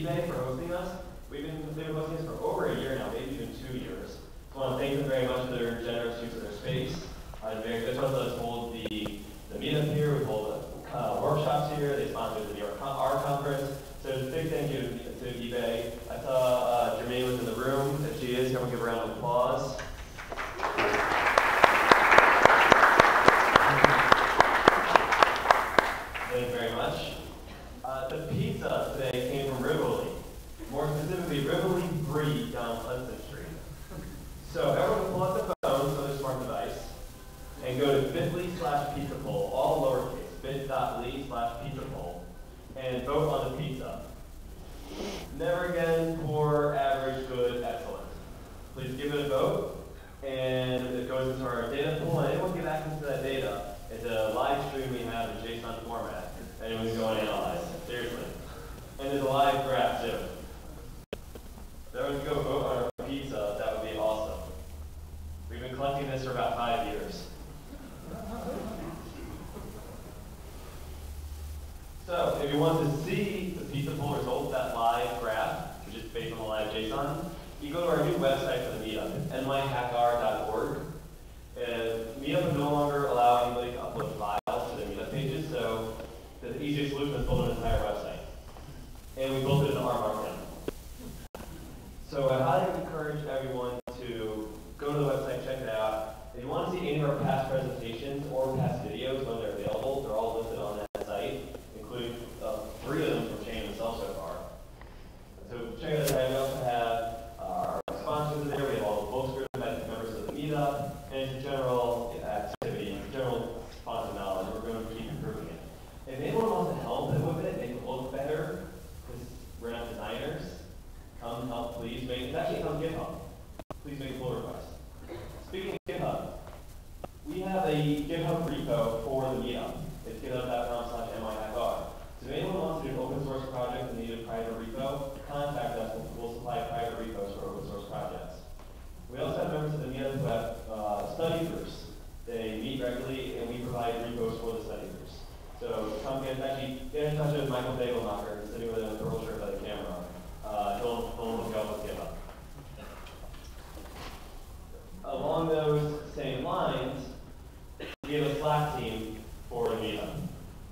eBay for hosting us. They've been hosting us for over a year now, maybe even 2 years. I want to thank them very much for their generous use of their space. This one let us hold the meetup here. We hold workshops here. They sponsored the New York Art Conference. So it's a big thank you to eBay. I saw Jermaine was in the room. If she is, come and give her a round of applause. Thank you very much. The pizza today came from Rivoli. More specifically, Rivoli Brie down Hudson Street. So everyone can pull out the phone, so their smart device, and go to bit.ly/pizzapoll, all lowercase, bit.ly/pizzapoll, and vote on the pizza. Never again poor, average, good, excellent. Please give it a vote, and it goes into our data pool, and anyone can get access to that data. It's a live stream we have in JSON format. Anyone can go and analyze, seriously. And there's a live graph too. If everyone can go vote on our pizza, that would be awesome. We've been collecting this for about 5 years. So, if you want to see the pizza poll results, that live graph, which is based on the live JSON, you go to our new website for the meetup, nyhackr.org. Meetup would no longer allow anybody to upload files to their meetup pages, so the easiest solution is build an entire website. And we built it in R Markdown. So I highly encourage everyone to go to the website, check it out. If you want to see any of our past presentations or past videos when they're available, they're all listed on that site, including 3 of them from Shane himself so far. So check it out. We also have our sponsors there. We have all the books written by the members of the meetup, and it's a general activity, general font of knowledge. We're going to keep improving it. If anyone wants to help with it, make it look better, because we're not designers, come help, please. It's actually on GitHub. Please make a pull request. Speaking of GitHub, we have a GitHub repo for the meetup. It's github.com/nyhackr. So if anyone wants to do an open source project and need a private repo, contact us. We'll supply private repos for open source projects. We also have members of the meetup who have study groups. They meet regularly, and we provide repos for the study groups. So come get in touch with Michael Dagelmacher, who's sitting with a purple shirt by the camera. He'll look up with GitHub. Along those same lines, we have a Slack team for the meetup.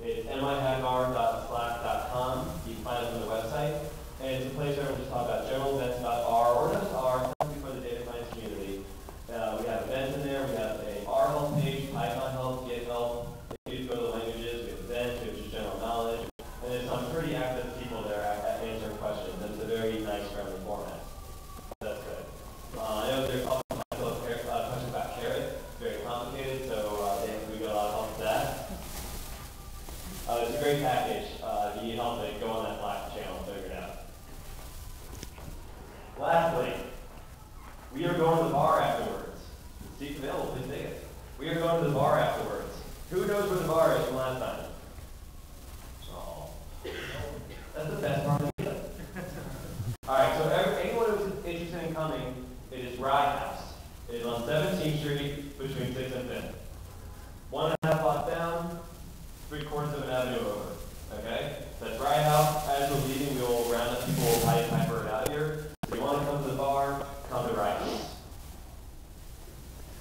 It's nyhackr.slack.com. You can find it on the website. And it's a place where we just talk about general events about R, or just R, something for the data science community. We have events in there. We have a R help page, Python help, Git help. You just go to the languages. We have events. We have just general knowledge. And there's some pretty active people there answering questions. And it's a very nice, friendly format. That's good. I know there's also a question about Carrot. It's very complicated, so we got a lot of help with that. It's a great package. If you need help, go on that Slack channel and figure it out. Lastly, we are going to the bar afterwards. Seats available, please take it. We are going to the bar afterwards. Who knows where the bar is from last time? Oh. That's the best part of the meetup. Alright, so anyone who's interested in coming, it is Rye House. It is on 17th Street between 6th and 5th. 1.5 blocks down, 3/4 of an avenue over. Okay? That's Rye House. As we're leaving, we will round up people, we'll pipe it out of here. If you want to come to the bar, come to Rye House.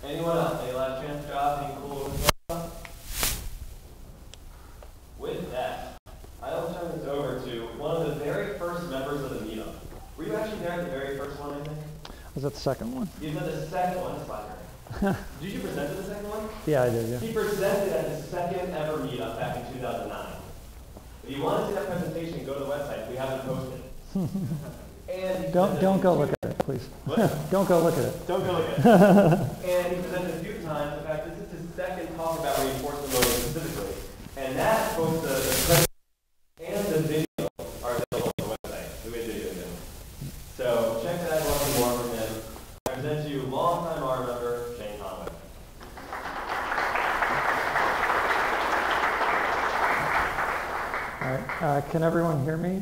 Anyone else? Any last chance jobs? Any cool stuff? With that, I will turn this over to one of the very first members of the meetup. Were you actually there at the very first one, I think? Was that the second one? You said the second one, Slacker. Did you present at the second one? Yeah, I did, yeah. He presented at the second ever meetup back in 2009. If you want to see that presentation, go to the website. We haven't posted it. And don't go look at it, please. What? Don't go look at it. Don't go look at it. And he presented a few times. In fact, this is his second talk about reinforcement learning specifically. And that, both the presentation and the video are available on the website. We made a video of it. So check that out if you want to more from him. I present to you longtime R member, Shane Conway. All right, can everyone hear me?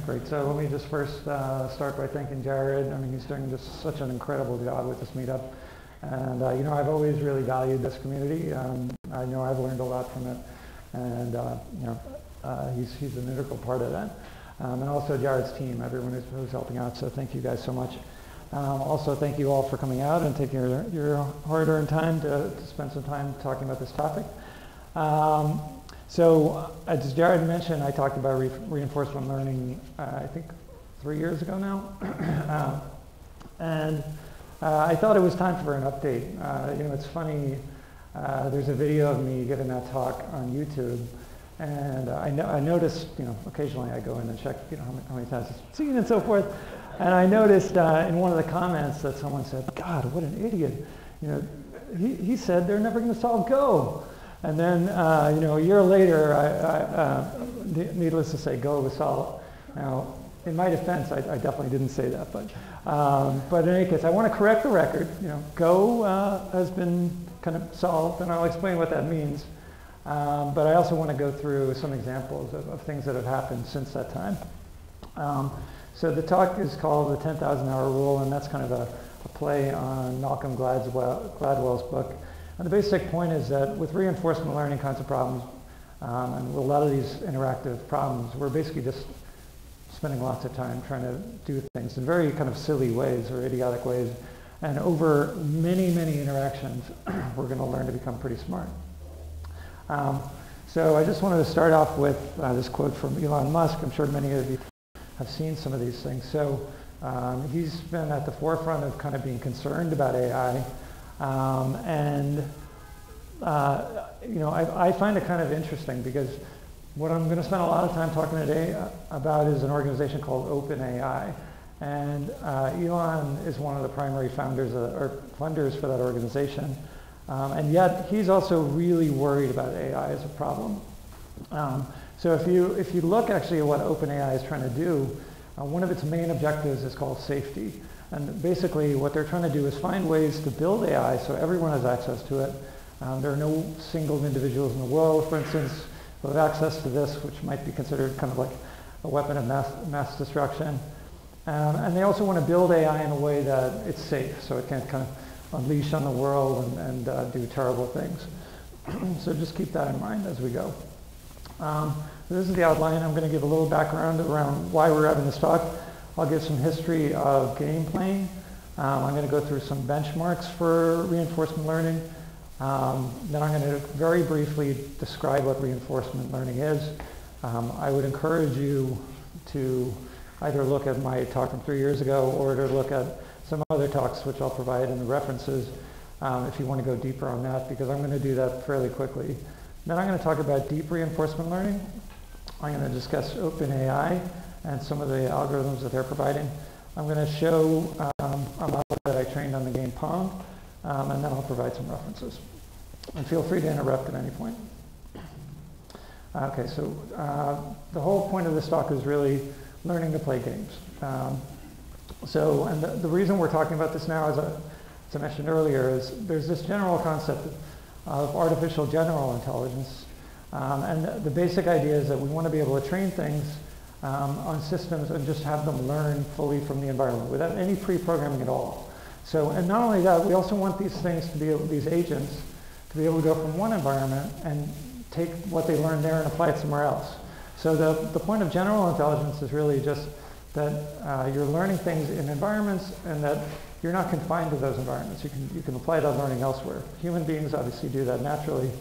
Great, so let me just first start by thanking Jared. I mean, he's doing just such an incredible job with this meetup. And, you know, I've always really valued this community. I know I've learned a lot from it. And, you know, he's an integral part of that. and also Jared's team, everyone who's helping out. So thank you guys so much. Also, thank you all for coming out and taking your hard-earned time to spend some time talking about this topic. So as Jared mentioned, I talked about reinforcement learning, I think 3 years ago now. And I thought it was time for an update. It's funny, there's a video of me giving that talk on YouTube. And I noticed, occasionally I go in and check, how many times it's seen and so forth. And I noticed in one of the comments that someone said, "God, what an idiot! He said they're never going to solve Go." And then, a year later, needless to say, Go was solved. Now, in my defense, I definitely didn't say that, but in any case, I want to correct the record. Go has been kind of solved, and I'll explain what that means. But I also want to go through some examples of things that have happened since that time. So the talk is called the 10,000-hour rule, and that's kind of a play on Malcolm Gladwell's book. And the basic point is that with reinforcement learning kinds of problems, and a lot of these interactive problems, we're basically just spending lots of time trying to do things in very kind of silly ways or idiotic ways. And over many, many interactions, we're going to learn to become pretty smart. So I just wanted to start off with this quote from Elon Musk. I'm sure many of you have seen some of these things. So he's been at the forefront of kind of being concerned about AI. I find it kind of interesting because what I'm going to spend a lot of time talking today about is an organization called OpenAI. And Elon is one of the primary founders or funders for that organization. And yet he's also really worried about AI as a problem. So if you look actually at what OpenAI is trying to do, one of its main objectives is called safety. And basically what they're trying to do is find ways to build AI so everyone has access to it. There are no single individuals in the world, for instance, who have access to this, which might be considered kind of like a weapon of mass destruction. And they also want to build AI in a way that it's safe, so it can't kind of unleash on the world and do terrible things. So just keep that in mind as we go. This is the outline. I'm going to give a little background around why we're having this talk. I'll give some history of game playing. I'm going to go through some benchmarks for reinforcement learning. Then I'm going to very briefly describe what reinforcement learning is. I would encourage you to either look at my talk from 3 years ago or to look at some other talks which I'll provide in the references if you want to go deeper on that, because I'm going to do that fairly quickly. Then I'm going to talk about deep reinforcement learning. I'm going to discuss OpenAI and some of the algorithms that they're providing. I'm going to show a model that I trained on the game Pong, and then I'll provide some references. And feel free to interrupt at any point. Okay, so the whole point of this talk is really learning to play games. And the reason we're talking about this now, as I mentioned earlier, is there's this general concept of artificial general intelligence. And the basic idea is that we want to be able to train things on systems and just have them learn fully from the environment without any pre-programming at all. So, and not only that, we also want these things to be able, these agents, to be able to go from one environment and take what they learned there and apply it somewhere else. So the point of general intelligence is really just that you're learning things in environments and that you're not confined to those environments. You can apply that learning elsewhere. Human beings obviously do that naturally,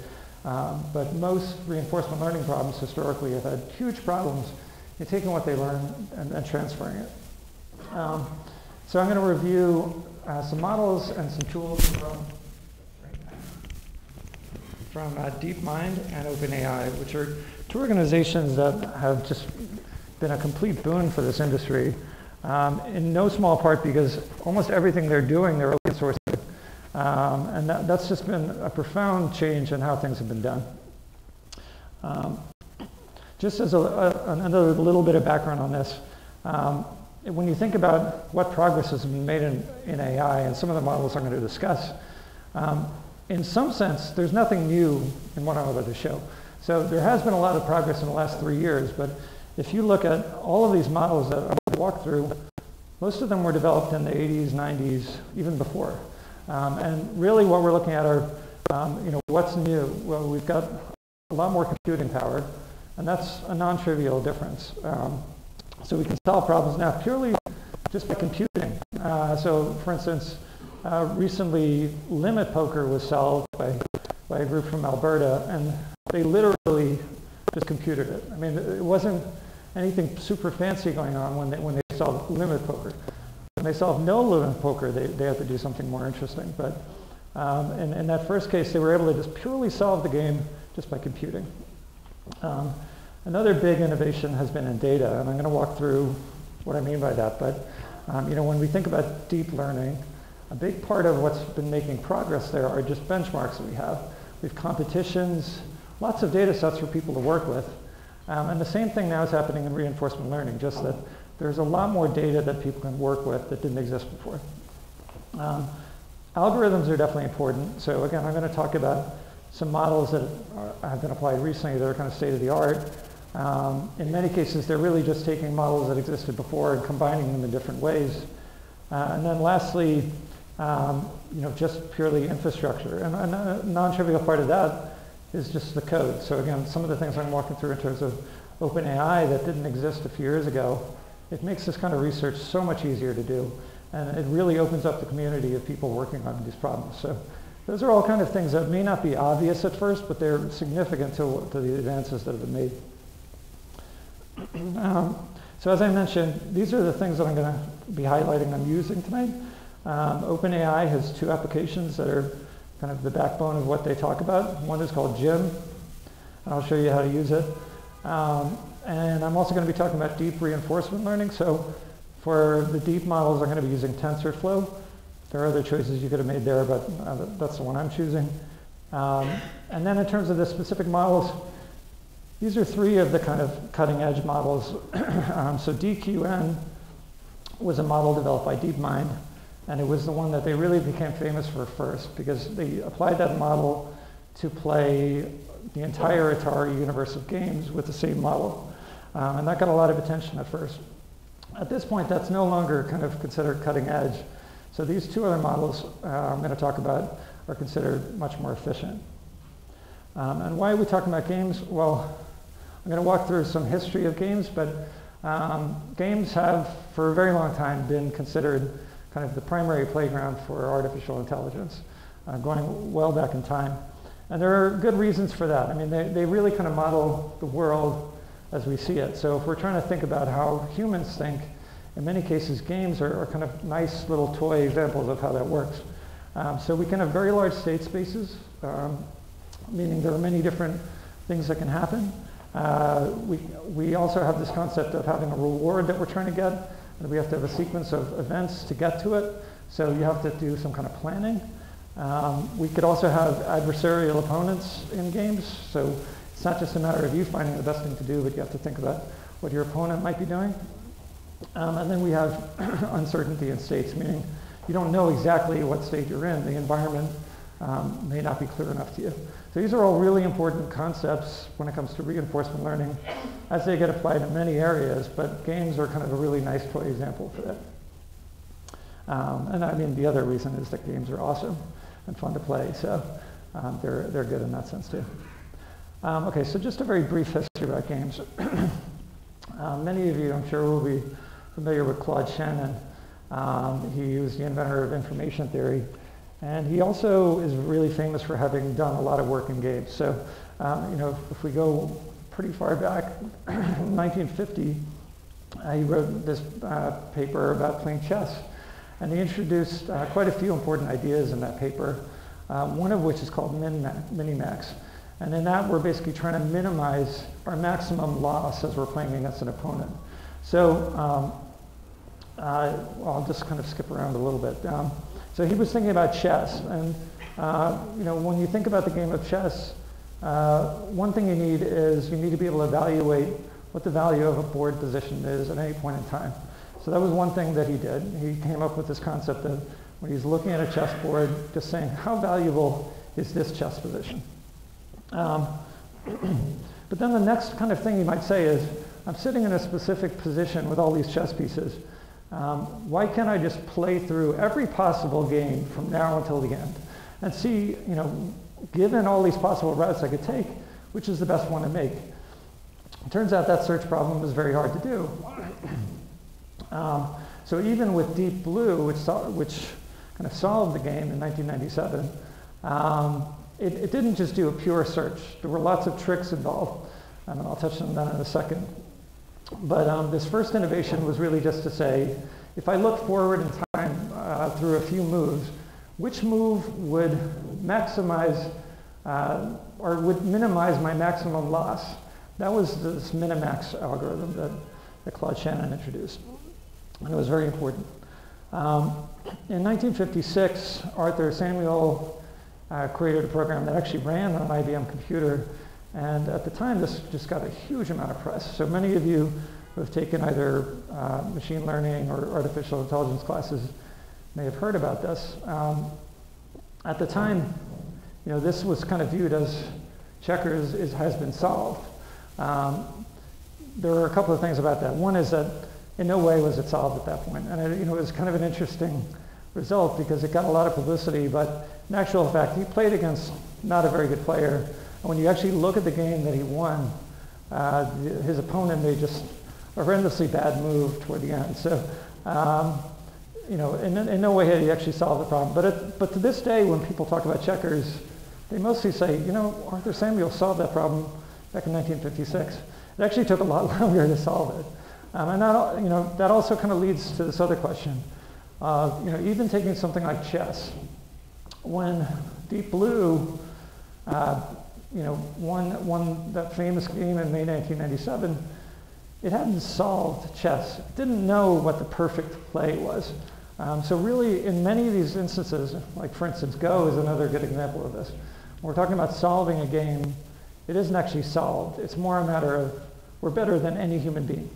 but most reinforcement learning problems historically have had huge problems in taking what they learn and transferring it. So I'm going to review some models and some tools from DeepMind and OpenAI, which are two organizations that have just been a complete boon for this industry, in no small part because almost everything they're doing, they're open source. And that's just been a profound change in how things have been done. Just as another little bit of background on this, when you think about what progress has been made in AI and some of the models I'm going to discuss, in some sense, there's nothing new in what I'm about to show. So there has been a lot of progress in the last 3 years, but if you look at all of these models that I walked through, most of them were developed in the 80s, 90s, even before. And really what we're looking at are, what's new? Well, we've got a lot more computing power, and that's a non-trivial difference. So we can solve problems now purely just by computing. So for instance, recently limit poker was solved by a group from Alberta, and they literally just computed it. I mean, it wasn't anything super fancy going on when they solved limit poker. When they solved no limit poker, they had to do something more interesting. But in that first case, they were able to just purely solve the game just by computing. Another big innovation has been in data, and I'm going to walk through what I mean by that. But when we think about deep learning, a big part of what's been making progress there are just benchmarks that we have. We have competitions, lots of data sets for people to work with. And the same thing now is happening in reinforcement learning, just that there's a lot more data that people can work with that didn't exist before. Algorithms are definitely important. So again, I'm going to talk about some models that have been applied recently that are kind of state of the art. In many cases, they're really just taking models that existed before and combining them in different ways. And then lastly, just purely infrastructure. And a non-trivial part of that is just the code. So again, some of the things I'm walking through in terms of OpenAI that didn't exist a few years ago, it makes this kind of research so much easier to do. And it really opens up the community of people working on these problems. So those are all kind of things that may not be obvious at first, but they're significant to the advances that have been made. So as I mentioned, these are the things that I'm going to be highlighting I'm using tonight. OpenAI has two applications that are kind of the backbone of what they talk about. One is called Gym, and I'll show you how to use it. And I'm also going to be talking about deep reinforcement learning. So for the deep models, I'm going to be using Tensorflow. There are other choices you could have made there, but that's the one I'm choosing. And then in terms of the specific models, these are three of the kind of cutting edge models. So DQN was a model developed by DeepMind, and it was the one that they really became famous for first because they applied that model to play the entire Atari universe of games with the same model. And that got a lot of attention at first. At this point, that's no longer kind of considered cutting edge. So these two other models I'm going to talk about are considered much more efficient. And why are we talking about games? Well, I'm going to walk through some history of games, but games have, for a very long time, been considered kind of the primary playground for artificial intelligence, going well back in time. And there are good reasons for that. I mean, they really kind of model the world as we see it. So if we're trying to think about how humans think, in many cases, games are kind of nice little toy examples of how that works. So we can have very large state spaces, meaning there are many different things that can happen. We also have this concept of having a reward that we're trying to get, and we have to have a sequence of events to get to it. So you have to do some kind of planning. We could also have adversarial opponents in games. So it's not just a matter of you finding the best thing to do, but you have to think about what your opponent might be doing. And then we have uncertainty in states, meaning you don't know exactly what state you're in. The environment may not be clear enough to you. So these are all really important concepts when it comes to reinforcement learning as they get applied in many areas, but games are kind of a really nice toy example for that. And I mean, the other reason is that games are awesome and fun to play, so they're good in that sense too. Okay, so just a very brief history about games. Many of you, I'm sure, will be familiar with Claude Shannon. He was the inventor of information theory. And he also is really famous for having done a lot of work in games. So, if we go pretty far back, in 1950, he wrote this paper about playing chess. And he introduced quite a few important ideas in that paper, one of which is called minimax. And in that, we're basically trying to minimize our maximum loss as we're playing against an opponent. So I'll just kind of skip around a little bit. So he was thinking about chess, and when you think about the game of chess, one thing you need to be able to evaluate what the value of a board position is at any point in time. So that was one thing that he did. He came up with this concept of when he's looking at a chessboard, just saying, how valuable is this chess position? But then the next kind of thing you might say is, I'm sitting in a specific position with all these chess pieces. Why can't I just play through every possible game from now until the end and see, given all these possible routes I could take, which is the best one to make? It turns out that search problem was very hard to do. So even with Deep Blue, which kind of solved the game in 1997, it didn't just do a pure search. There were lots of tricks involved, and I'll touch on that in a second. But this first innovation was really just to say, if I look forward in time through a few moves, which move would maximize or would minimize my maximum loss? That was this minimax algorithm that Claude Shannon introduced, and it was very important. In 1956, Arthur Samuel created a program that actually ran on an IBM computer, and at the time this just got a huge amount of press. So many of you who have taken either machine learning or artificial intelligence classes may have heard about this. At the time, this was kind of viewed as checkers has been solved. There were a couple of things about that. One is that in no way was it solved at that point. And it was kind of an interesting result because it got a lot of publicity, but in actual fact, he played against not a very good player. And when you actually look at the game that he won, his opponent made just a horrendously bad move toward the end. So, in no way had he actually solved the problem. But to this day, when people talk about checkers, they mostly say, Arthur Samuel solved that problem back in 1956. It actually took a lot longer to solve it. And that also kind of leads to this other question. Even taking something like chess, when Deep Blue, won that famous game in May 1997, it hadn't solved chess. It didn't know what the perfect play was. So really, in many of these instances, like for instance, Go is another good example of this. When we're talking about solving a game, it isn't actually solved. It's more a matter of we're better than any human being.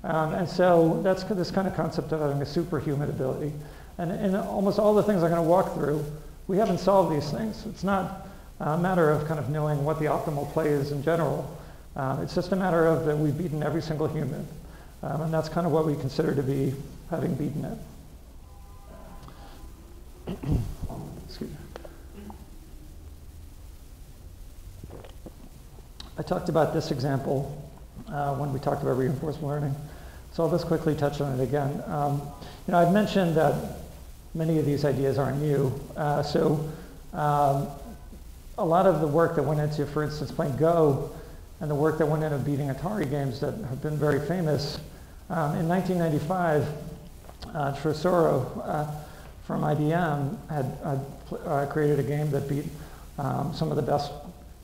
And so that's this kind of concept of having a superhuman ability. And in almost all the things I'm going to walk through, we haven't solved these things. It's not a matter of kind of knowing what the optimal play is in general. It's just a matter of that we've beaten every single human. And that's kind of what we consider to be having beaten it. Excuse me. I talked about this example when we talked about reinforcement learning. So I'll just quickly touch on it again. I've mentioned that many of these ideas aren't new. A lot of the work that went into, for instance, playing Go, and the work that went into beating Atari games that have been very famous. In 1995, Tresoro from IBM had created a game that beat some of the best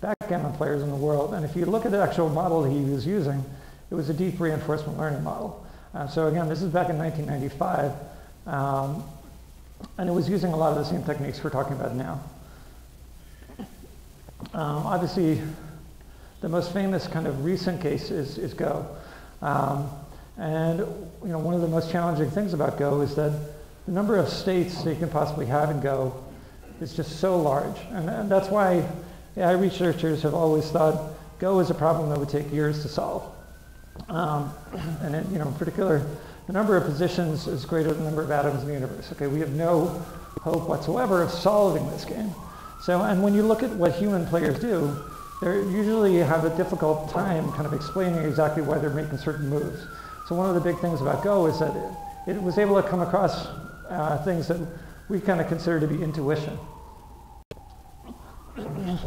backgammon players in the world. And if you look at the actual model he was using, it was a deep reinforcement learning model. So again, this is back in 1995. And it was using a lot of the same techniques we're talking about now. Obviously, the most famous kind of recent case is Go. And one of the most challenging things about Go is that the number of states that you can possibly have in Go is just so large. And that's why AI researchers have always thought Go is a problem that would take years to solve. And in particular, the number of positions is greater than the number of atoms in the universe. Okay, we have no hope whatsoever of solving this game. So, and when you look at what human players do, they usually have a difficult time kind of explaining exactly why they're making certain moves. So one of the big things about Go is that it was able to come across things that we kind of consider to be intuition.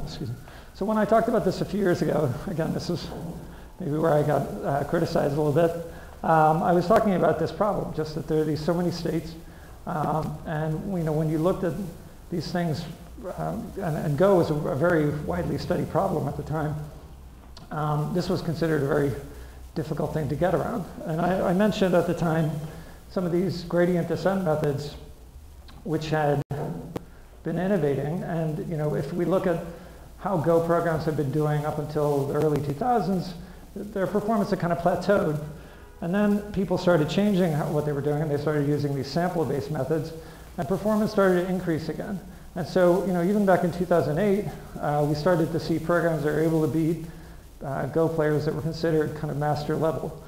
Excuse me. So when I talked about this a few years ago, again, this is maybe where I got criticized a little bit. I was talking about this problem, just that there are so many states, and when you looked at these things, and Go was a very widely studied problem at the time. This was considered a very difficult thing to get around. And I mentioned at the time some of these gradient descent methods which had been innovating. And if we look at how Go programs have been doing up until the early 2000s, their performance had kind of plateaued. And then people started changing what they were doing, and they started using these sample-based methods, and performance started to increase again. And so, even back in 2008, we started to see programs that were able to beat Go players that were considered kind of master level.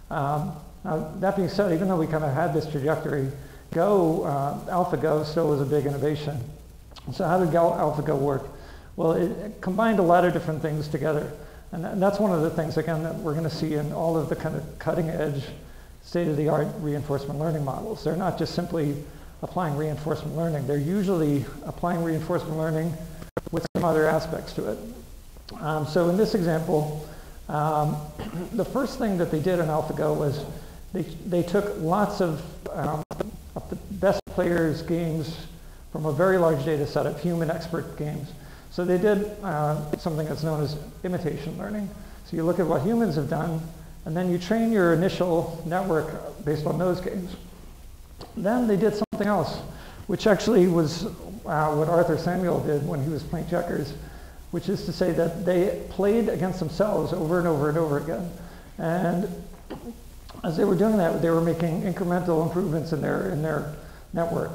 Now, that being said, even though we kind of had this trajectory, Alphago still was a big innovation. So how did Alphago work? Well, it combined a lot of different things together. And that's one of the things, again, that we're going to see in all of the kind of cutting edge state-of-the-art reinforcement learning models. They're not just simply applying reinforcement learning. They're usually applying reinforcement learning with some other aspects to it. So in this example, the first thing that they did in Alphago was they took lots of the best players' games from a very large data set of human expert games. So they did something that's known as imitation learning. So you look at what humans have done, and then you train your initial network based on those games. Then they did something else, which actually was what Arthur Samuel did when he was playing checkers, which is to say that they played against themselves over and over and over again. And as they were doing that, they were making incremental improvements in their network.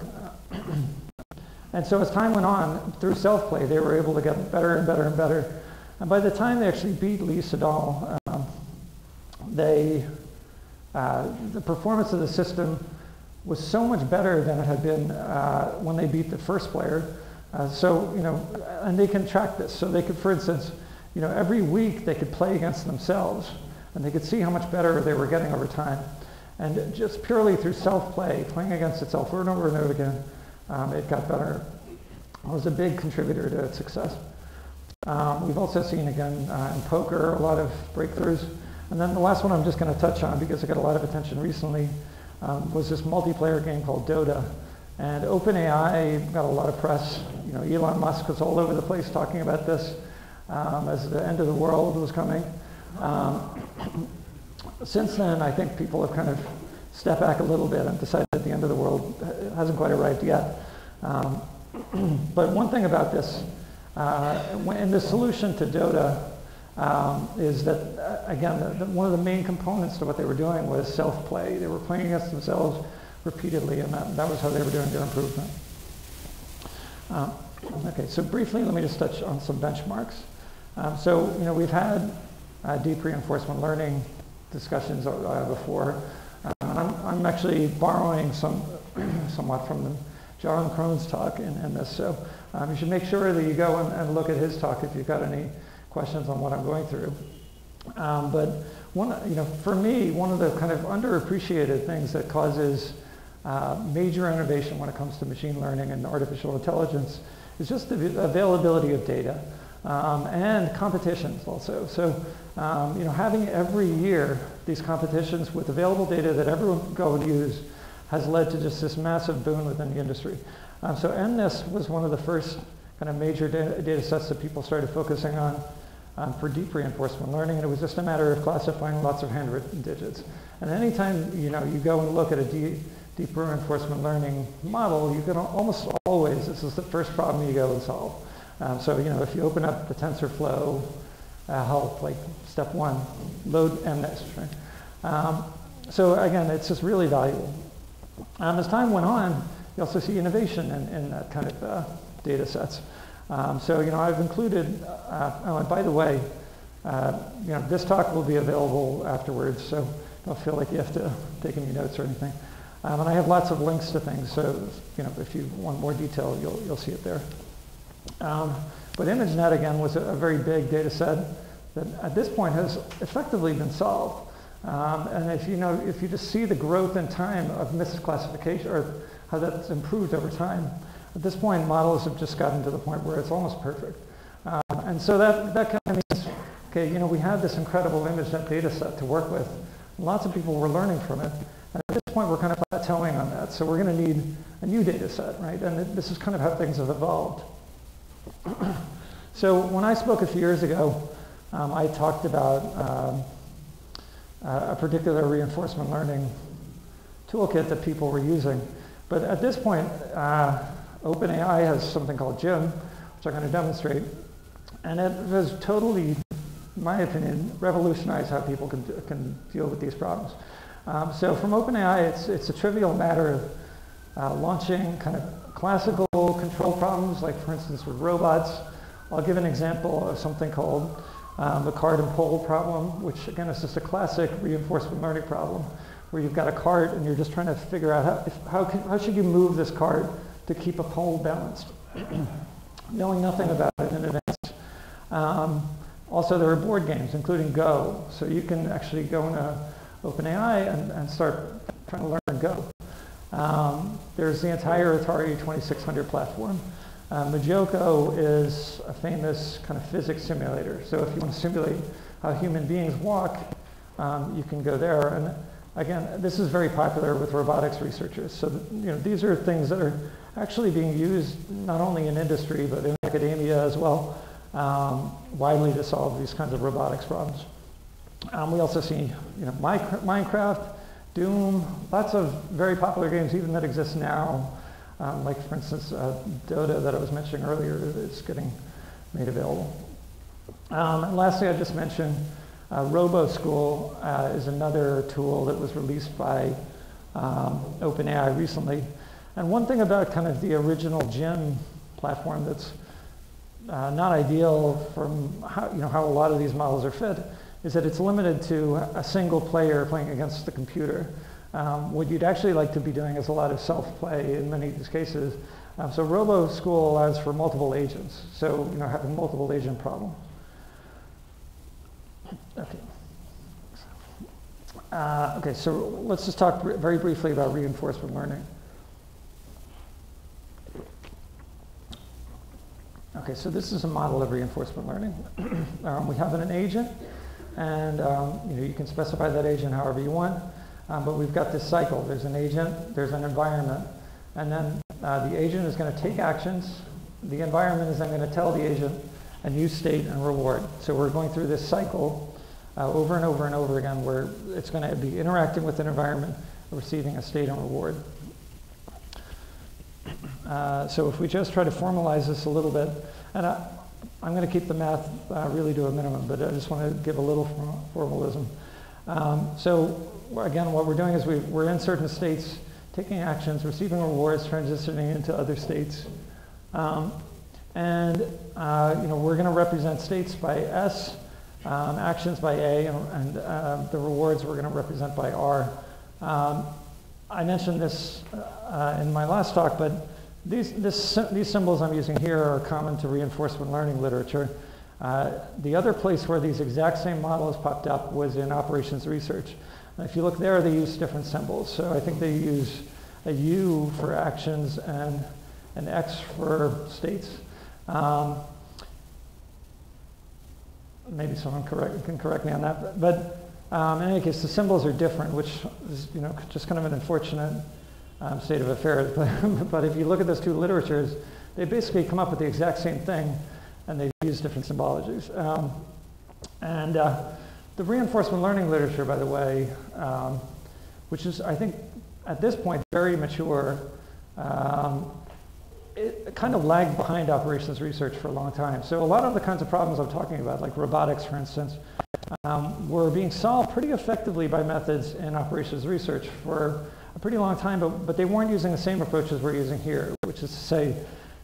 And so as time went on, through self-play, they were able to get better and better and better. And by the time they actually beat Lee Sedol, the performance of the system was so much better than it had been when they beat the first player. And they can track this. So they could, for instance, every week they could play against themselves, and they could see how much better they were getting over time. And just purely through self-play, playing against itself over and over and over again, it got better. It was a big contributor to its success. We've also seen, again, in poker, a lot of breakthroughs. And then the last one I'm just going to touch on, because it got a lot of attention recently, was this multiplayer game called Dota. And OpenAI got a lot of press. Elon Musk was all over the place talking about this as the end of the world was coming. Since then, I think people have kind of stepped back a little bit and decided that the end of the world hasn't quite arrived yet. But one thing about this, and the solution to Dota is that, again, one of the main components to what they were doing was self-play. They were playing against themselves repeatedly, and that was how they were doing their improvement. Okay, so briefly, let me just touch on some benchmarks. We've had deep reinforcement learning discussions before. I'm actually borrowing somewhat from John Krohn's talk in this, so you should make sure that you go and look at his talk if you've got any questions on what I'm going through. But for me, one of the kind of underappreciated things that causes major innovation when it comes to machine learning and artificial intelligence is just the availability of data and competitions also. So, having every year these competitions with available data that everyone can go and use has led to just this massive boon within the industry. So NNIS was one of the first kind of major data sets that people started focusing on for deep reinforcement learning, and it was just a matter of classifying lots of handwritten digits. And anytime you go and look at a deep reinforcement learning model, you can almost always, this is the first problem you go and solve. If you open up the Tensorflow help, like step 1, load MNIST, right? So again, it's just really valuable. As time went on, you also see innovation in that kind of data sets. I've included, and by the way, this talk will be available afterwards, so don't feel like you have to take any notes or anything. And I have lots of links to things, so if you want more detail, you'll see it there. But ImageNet, again, was a very big data set that at this point has effectively been solved. And if you just see the growth in time of misclassification, or how that's improved over time, at this point, models have just gotten to the point where it's almost perfect. And so that kind of means, okay, we have this incredible ImageNet data set to work with. Lots of people were learning from it. And at this point, we're kind of plateauing on that. So we're going to need a new data set, right? And this is kind of how things have evolved. So when I spoke a few years ago, I talked about a particular reinforcement learning toolkit that people were using. But at this point, OpenAI has something called Gym, which I'm going to demonstrate. And it has totally, in my opinion, revolutionized how people can deal with these problems. So from OpenAI, it's a trivial matter of launching kind of classical control problems, like for instance with robots. I'll give an example of something called the cart and pole problem, which again is just a classic reinforcement learning problem, where you've got a cart and you're just trying to figure out how should you move this cart to keep a pole balanced, knowing nothing about it in advance. Also, there are board games, including Go, so you can actually go in OpenAI and start trying to learn Go. There's the entire Atari 2600 platform. Majoko is a famous kind of physics simulator. So if you want to simulate how human beings walk, you can go there. And again, this is very popular with robotics researchers. So these are things that are actually being used not only in industry, but in academia as well, widely to solve these kinds of robotics problems. We also see Minecraft, Doom, lots of very popular games even that exist now. Like for instance, Dota that I was mentioning earlier is getting made available. And lastly, I just mentioned RoboSchool is another tool that was released by OpenAI recently. And one thing about kind of the original Gym platform that's not ideal from how a lot of these models are fed is that it's limited to a single player playing against the computer. What you'd actually like to be doing is a lot of self-play in many of these cases. So RoboSchool allows for multiple agents. So having multiple agent problem. Okay. Okay, so let's just talk very briefly about reinforcement learning. Okay, so this is a model of reinforcement learning. We have an agent, and you can specify that agent however you want, but we've got this cycle. There's an agent, there's an environment, and then the agent is going to take actions. The environment is then going to tell the agent a new state and reward. So we're going through this cycle over and over and over again where it's going to be interacting with an environment, receiving a state and reward. So if we just try to formalize this a little bit, and I'm going to keep the math really to a minimum, but I just want to give a little formalism. So again, what we're doing is we're in certain states, taking actions, receiving rewards, transitioning into other states. We're going to represent states by S, actions by A, and the rewards we're going to represent by R. I mentioned this in my last talk, but these symbols I'm using here are common to reinforcement learning literature. The other place where these exact same models popped up was in operations research. And if you look there, they use different symbols. So I think they use a U for actions and an X for states. Maybe someone can correct me on that. But in any case, the symbols are different, which is just kind of an unfortunate state of affairs. But if you look at those two literatures, they basically come up with the exact same thing, and they use different symbologies. The reinforcement learning literature, by the way, which is, I think, at this point, very mature, it kind of lagged behind operations research for a long time. So a lot of the kinds of problems I'm talking about, like robotics, for instance, were being solved pretty effectively by methods in operations research for a pretty long time, but they weren't using the same approaches we're using here, which is to say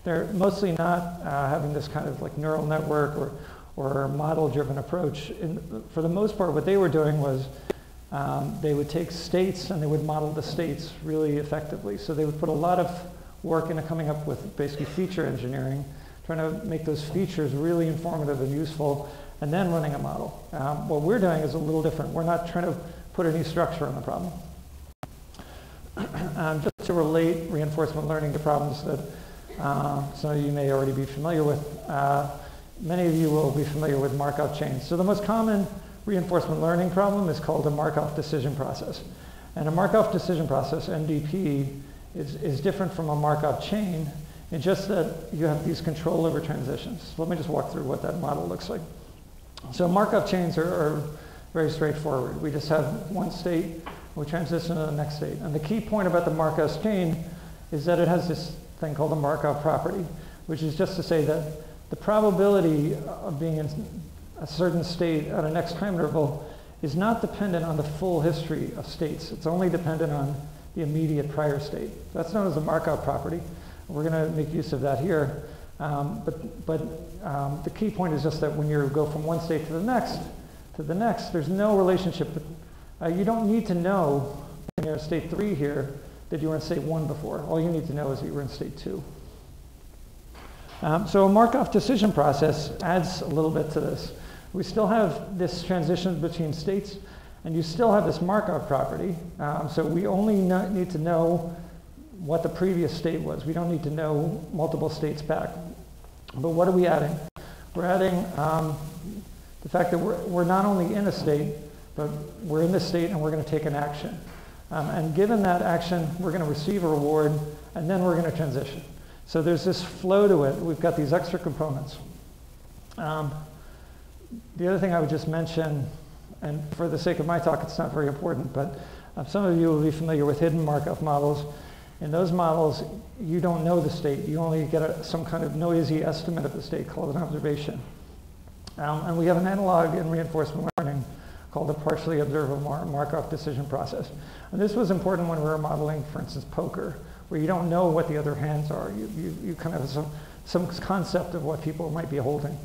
they're mostly not having this kind of like neural network or model-driven approach. For the most part, what they were doing was they would take states and they would model the states really effectively. So they would put a lot of work into coming up with basically feature engineering, trying to make those features really informative and useful, and then running a model. What we're doing is a little different. We're not trying to put a new structure on the problem. Just to relate reinforcement learning to problems that some of you may already be familiar with, many of you will be familiar with Markov chains. So the most common reinforcement learning problem is called a Markov decision process. And a Markov decision process, MDP, is different from a Markov chain in just that you have these control over transitions. So let me just walk through what that model looks like. So Markov chains are very straightforward. We just have one state, we transition to the next state. And the key point about the Markov chain is that it has this thing called the Markov property, which is just to say that the probability of being in a certain state at a next time interval is not dependent on the full history of states. It's only dependent on the immediate prior state. That's known as the Markov property. We're going to make use of that here. But the key point is just that when you go from one state to the next, there's no relationship. You don't need to know when you're in state 3 here that you were in state 1 before. All you need to know is that you were in state 2. So a Markov decision process adds a little bit to this. We still have this transition between states, And you still have this Markov property. So we only need to know what the previous state was. We don't need to know multiple states back. But what are we adding? We're adding the fact that we're not only in a state, but we're in this state and we're going to take an action. And given that action, we're going to receive a reward, and then we're going to transition. So there's this flow to it. We've got these extra components. The other thing I would just mention, and for the sake of my talk, it's not very important, but some of you will be familiar with hidden Markov models. In those models, you don't know the state. You only get some kind of noisy estimate of the state called an observation. And we have an analog in reinforcement learning called the partially observable Markov decision process. And this was important when we were modeling, for instance, poker, where you don't know what the other hands are. You kind of have some concept of what people might be holding.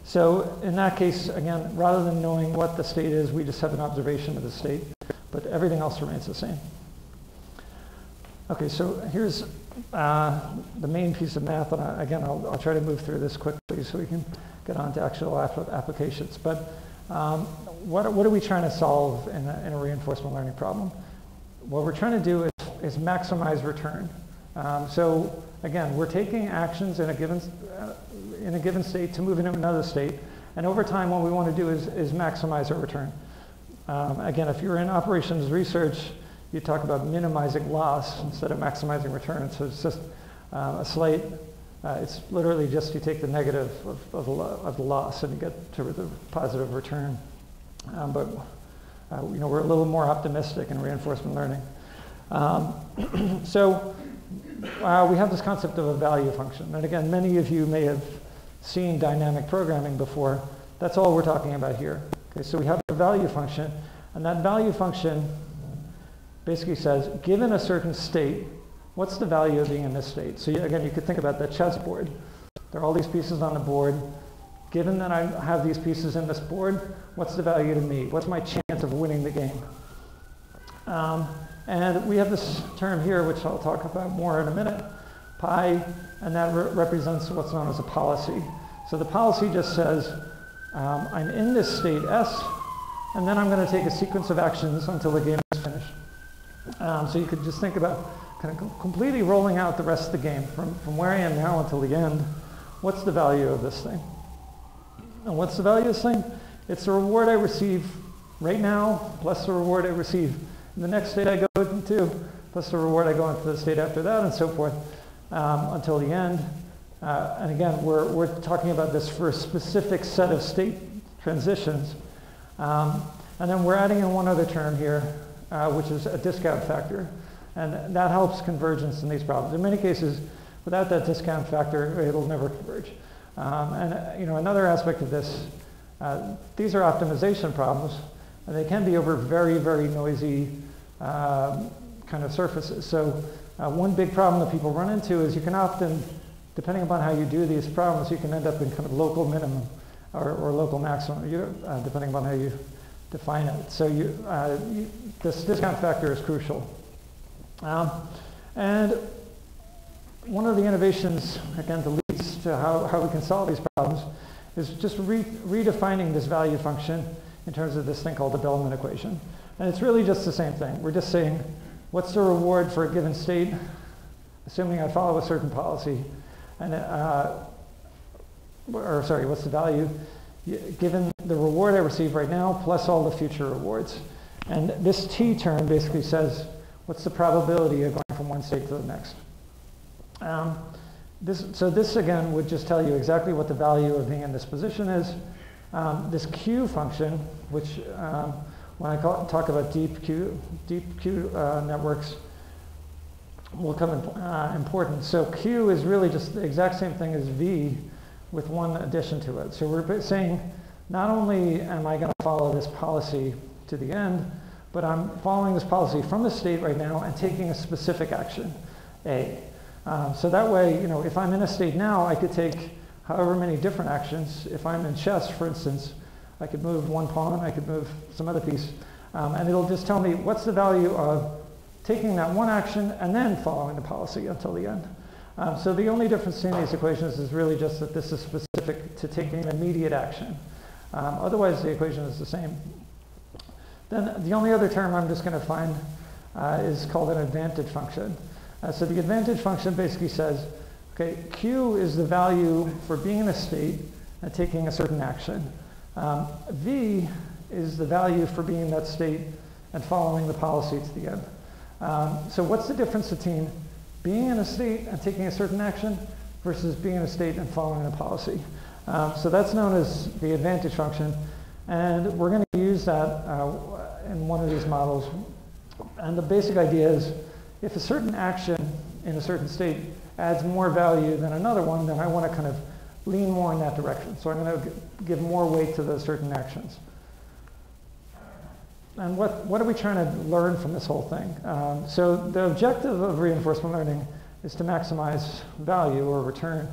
So in that case, again, rather than knowing what the state is, we just have an observation of the state, but everything else remains the same. Okay, so here's the main piece of math, and again, I'll try to move through this quickly so we can get on to actual applications. But what are we trying to solve in a reinforcement learning problem? What we're trying to do is maximize return. So again, we're taking actions in a given state to move into another state, and over time, what we want to do is maximize our return. Again, if you're in operations research, you talk about minimizing loss instead of maximizing return. So it's just a slight, it's literally just you take the negative of the loss and you get to the positive return. But we're a little more optimistic in reinforcement learning. So we have this concept of a value function. And again, many of you may have seen dynamic programming before. That's all we're talking about here. Okay, so we have a value function, and that value function basically says, given a certain state, what's the value of being in this state? So again, you could think about the chessboard. There are all these pieces on the board. Given that I have these pieces in this board, what's the value to me? What's my chance of winning the game? And we have this term here, which I'll talk about more in a minute, pi, and that represents what's known as a policy. So the policy just says, I'm in this state S, and then I'm going to take a sequence of actions until the game is finished. So you could just think about kind of completely rolling out the rest of the game from where I am now until the end. What's the value of this thing? And what's the value of this thing? It's the reward I receive right now plus the reward I receive in the next state I go into, plus the reward I go into the state after that, and so forth until the end. And again, we're talking about this for a specific set of state transitions. And then we're adding in one other term here, which is a discount factor. And that helps convergence in these problems. In many cases, without that discount factor, it'll never converge. And another aspect of this, these are optimization problems, and they can be over very, very noisy kind of surfaces. So one big problem that people run into is you can often, depending upon how you do these problems, you can end up in kind of local minimum or local maximum, depending upon how you define it. So this discount factor is crucial. And one of the innovations, again, that leads to how we can solve these problems is just redefining this value function in terms of this thing called the Bellman equation. And it's really just the same thing. We're just saying, what's the reward for a given state, assuming I follow a certain policy, and what's the value given the reward I receive right now plus all the future rewards. And this T term basically says, what's the probability of going from one state to the next? This again would just tell you exactly what the value of being in this position is. This Q function, which when I talk about deep Q networks, will come important. So Q is really just the exact same thing as V with one addition to it. So we're saying not only am I going to follow this policy to the end, but I'm following this policy from the state right now and taking a specific action, A. So that way, if I'm in a state now, I could take however many different actions. If I'm in chess, for instance, I could move one pawn, I could move some other piece, and it'll just tell me what's the value of taking that one action and then following the policy until the end. So the only difference in these equations is really just that this is specific to taking an immediate action. Otherwise, the equation is the same. Then the only other term I'm just going to find is called an advantage function. So the advantage function basically says, okay, Q is the value for being in a state and taking a certain action. V is the value for being in that state and following the policy to the end. So what's the difference between being in a state and taking a certain action versus being in a state and following the policy? So that's known as the advantage function. And we're going to use that in one of these models. And the basic idea is if a certain action in a certain state adds more value than another one, then I want to kind of lean more in that direction. So I'm going to give more weight to those certain actions. And what are we trying to learn from this whole thing? So the objective of reinforcement learning is to maximize value or return.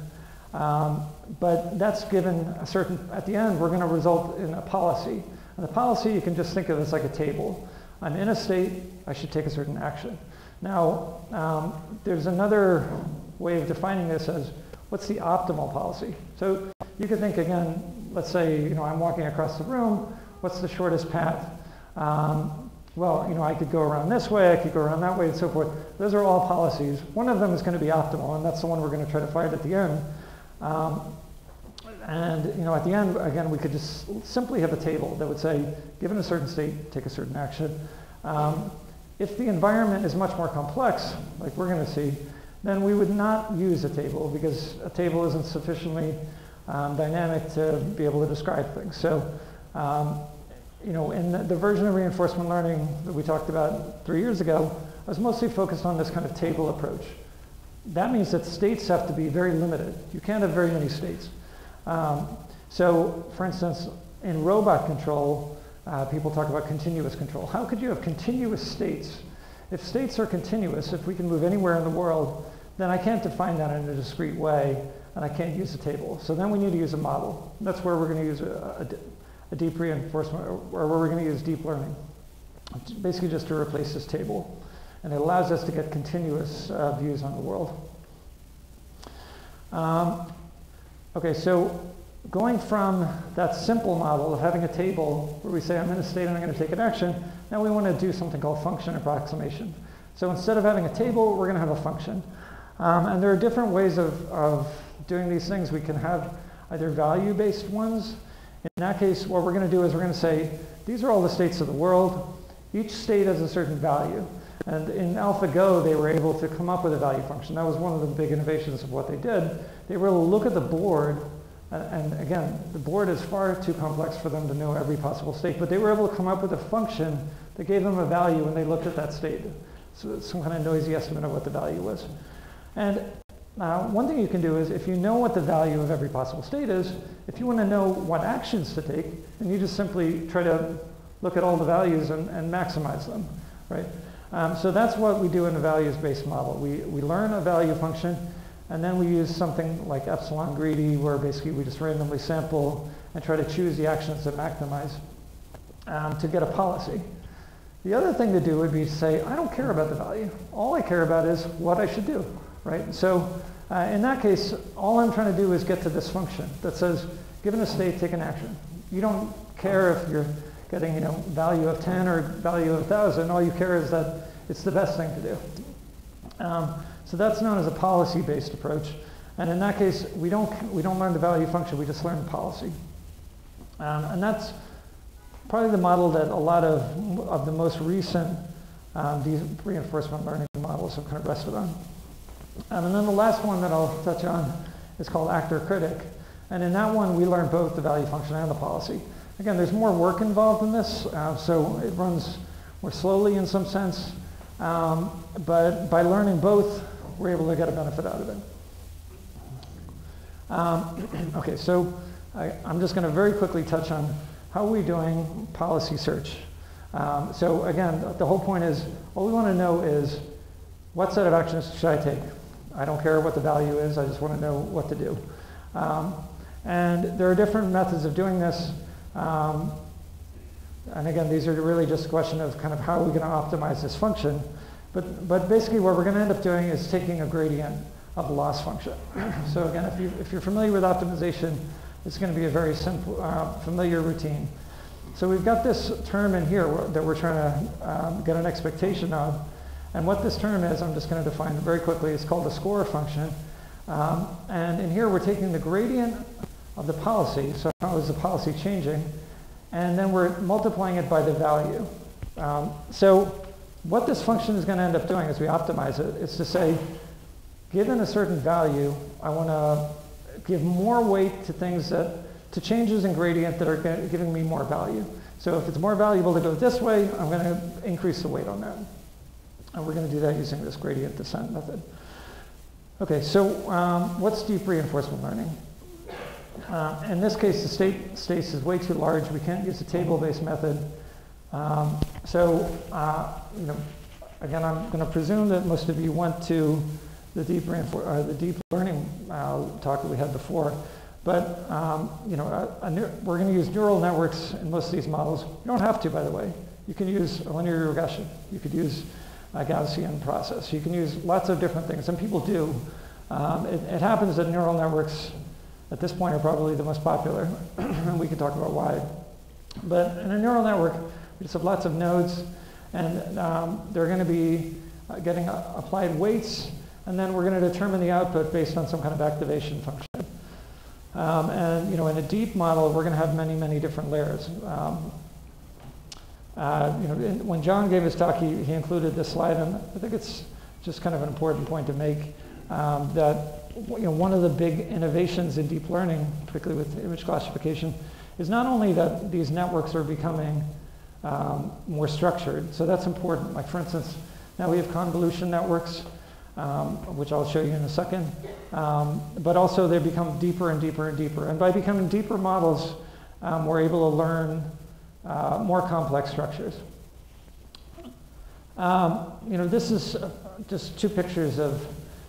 But that's given a certain, at the end, we're going to result in a policy. And the policy, you can just think of as like a table. I'm in a state, I should take a certain action. Now, there's another way of defining this as what's the optimal policy? So you could think again, let's say, I'm walking across the room, what's the shortest path? Well, I could go around this way, I could go around that way, and so forth. Those are all policies. One of them is going to be optimal, and that's the one we're going to try to find at the end. At the end, again, we could just simply have a table that would say, given a certain state, take a certain action. If the environment is much more complex, like we're going to see, then we would not use a table because a table isn't sufficiently dynamic to be able to describe things. So, in the version of reinforcement learning that we talked about 3 years ago, I was mostly focused on this kind of table approach. That means that states have to be very limited. You can't have very many states. So, for instance, in robot control, people talk about continuous control. How could you have continuous states? If states are continuous, if we can move anywhere in the world, then I can't define that in a discrete way, and I can't use a table. So then we need to use a model. That's where we're going to use a deep reinforcement, or where we're going to use deep learning, basically just to replace this table. And it allows us to get continuous views on the world. Okay, so going from that simple model of having a table where we say I'm in a state and I'm going to take an action, now we want to do something called function approximation. So instead of having a table, we're going to have a function. And there are different ways of doing these things. We can have either value-based ones. In that case, what we're going to do is we're going to say, these are all the states of the world. Each state has a certain value. And in Alphago, they were able to come up with a value function. That was one of the big innovations of what they did. They were able to look at the board, and again, the board is far too complex for them to know every possible state, but they were able to come up with a function that gave them a value when they looked at that state. So it's some kind of noisy estimate of what the value was. And one thing you can do is, if you know what the value of every possible state is, if you want to know what actions to take, then you just simply try to look at all the values and maximize them, right? So that's what we do in a values-based model. We learn a value function, and then we use something like epsilon greedy, where basically we just randomly sample and try to choose the actions that maximize to get a policy. The other thing to do would be to say, I don't care about the value. All I care about is what I should do, right? So in that case, all I'm trying to do is get to this function that says, given a state, take an action. You don't care if you're getting value of 10 or value of 1,000. All you care is that it's the best thing to do. So that's known as a policy-based approach. And in that case, we don't learn the value function, we just learn the policy. And that's probably the model that a lot of the most recent these reinforcement learning models have kind of rested on. And then the last one that I'll touch on is called actor critic. And in that one, we learn both the value function and the policy. Again, there's more work involved in this, so it runs more slowly in some sense. But by learning both, we're able to get a benefit out of it. Okay, so I'm just going to very quickly touch on how we're doing policy search. So again, the whole point is, all we want to know is, what set of actions should I take? I don't care what the value is, I just want to know what to do. And there are different methods of doing this. And again, these are really just a question of kind of how are we going to optimize this function. But basically what we're going to end up doing is taking a gradient of the loss function. So again, if you're familiar with optimization, it's going to be a very simple, familiar routine. So we've got this term in here that we're trying to get an expectation of. And what this term is, I'm just going to define it very quickly. It's called the score function. And in here, we're taking the gradient of the policy. So how is the policy changing? And then we're multiplying it by the value. So what this function is going to end up doing as we optimize it is to say, given a certain value, I want to give more weight to things to changes in gradient that are giving me more value. So if it's more valuable to go this way, I'm going to increase the weight on that. And we're going to do that using this gradient descent method. Okay, so what's deep reinforcement learning? In this case, the state space is way too large. We can't use a table-based method. Again, I'm going to presume that most of you went to the deep learning talk that we had before. But we're going to use neural networks in most of these models. You don't have to, by the way. You can use a linear regression. You could use a Gaussian process. You can use lots of different things, and people do. It happens that neural networks at this point are probably the most popular, and we can talk about why. But in a neural network, we just have lots of nodes, and they're going to be getting applied weights, and then we're going to determine the output based on some kind of activation function. In a deep model, we're going to have many, many different layers. When John gave his talk, he included this slide, and I think it's just kind of an important point to make, that one of the big innovations in deep learning, particularly with image classification, is not only that these networks are becoming more structured, so that's important. Like for instance, now we have convolution networks, which I'll show you in a second, but also they become deeper and deeper and deeper. And by becoming deeper models, we're able to learn more complex structures. This is just two pictures of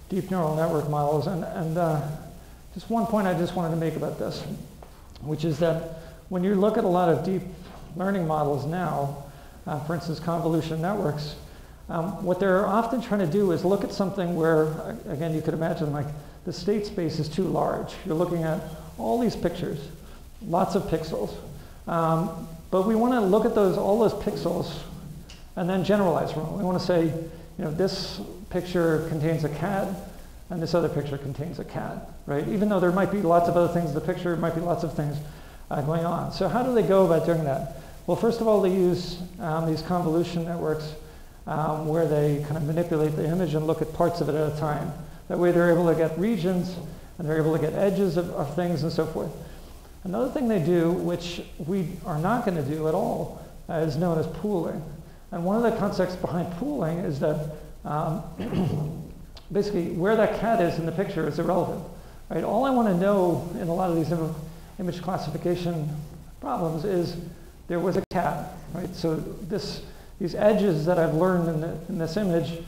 deep neural network models, and just one point I just wanted to make about this, which is that when you look at a lot of deep learning models now, for instance, convolution networks, what they're often trying to do is look at something where, again, you could imagine like the state space is too large. You're looking at all these pictures, lots of pixels. But we want to look at all those pixels and then generalize from them. We want to say, this picture contains a cat and this other picture contains a cat, right? Even though there might be lots of other things in the picture, might be lots of things going on. So how do they go about doing that? Well, first of all, they use these convolution networks where they kind of manipulate the image and look at parts of it at a time. That way they're able to get regions and they're able to get edges of things and so forth. Another thing they do, which we are not going to do at all, is known as pooling. And one of the concepts behind pooling is that basically where that cat is in the picture is irrelevant. Right? All I want to know in a lot of these image classification problems is there was a cat. Right? So these edges that I've learned in this image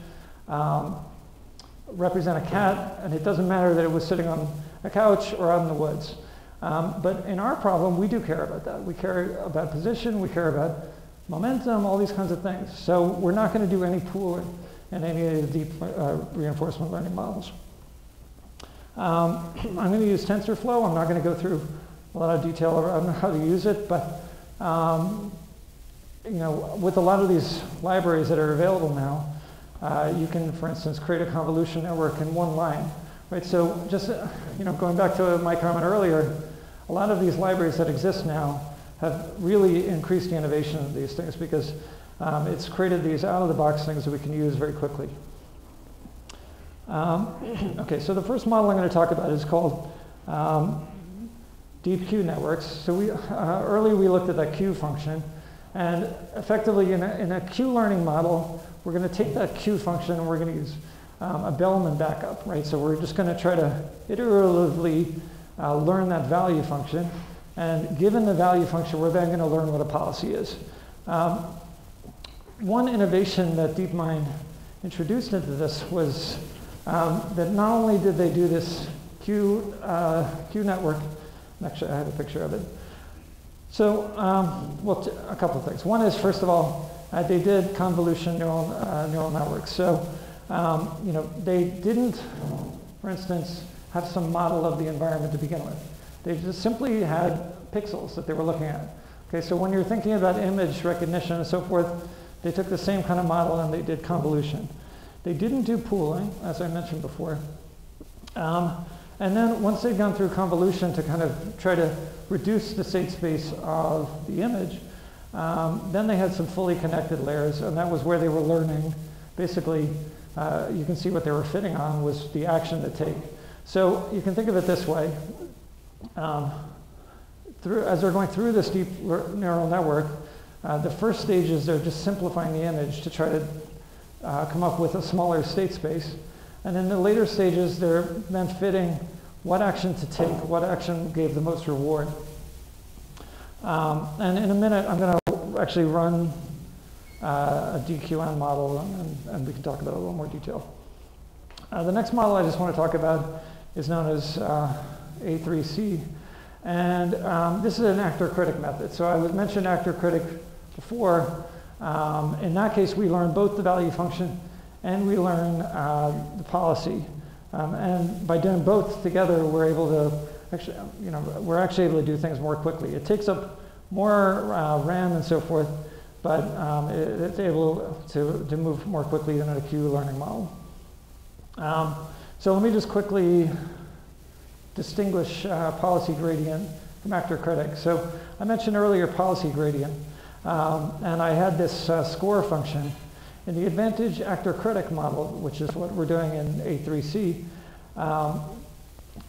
represent a cat, and it doesn't matter that it was sitting on a couch or out in the woods. But in our problem, we do care about that. We care about position, we care about momentum, all these kinds of things. So we're not going to do any pooling in any of the deep reinforcement learning models. I'm going to use Tensorflow. I'm not going to go through a lot of detail on how to use it, but with a lot of these libraries that are available now, you can, for instance, create a convolution network in one line. Right, so just going back to my comment earlier, a lot of these libraries that exist now have really increased the innovation of these things because it's created these out-of-the-box things that we can use very quickly. Okay, so the first model I'm going to talk about is called deep Q networks. So earlier we looked at that Q function, and effectively in a Q learning model, we're going to take that Q function and we're going to use a Bellman backup, right? So we're just going to try to iteratively learn that value function. And given the value function, we're then going to learn what a policy is. One innovation that DeepMind introduced into this was that not only did they do this Q network, actually I have a picture of it. So, a couple of things. One is, first of all, they did convolution neural networks. So, they didn't, for instance, have some model of the environment to begin with. They just simply had pixels that they were looking at. Okay, so when you're thinking about image recognition and so forth, they took the same kind of model and they did convolution. They didn't do pooling, as I mentioned before. And then once they'd gone through convolution to kind of try to reduce the state space of the image, then they had some fully connected layers, and that was where they were learning. Basically, you can see what they were fitting on was the action to take. So you can think of it this way. As they're going through this deep neural network, the first stage is they're just simplifying the image to try to come up with a smaller state space. And in the later stages, they're then fitting what action to take, what action gave the most reward. And in a minute, I'm going to actually run a DQN model, and we can talk about it in a little more detail. The next model I just want to talk about is known as A3C. And this is an actor-critic method. So I mentioned actor-critic before. In that case, we learn both the value function and we learn the policy. And by doing both together, we're able to actually, we're actually able to do things more quickly. It takes up more RAM and so forth, but it's able to move more quickly than a Q learning model. So let me just quickly distinguish policy gradient from actor-critic. So I mentioned earlier policy gradient, and I had this score function. In the advantage actor-critic model, which is what we're doing in A3C,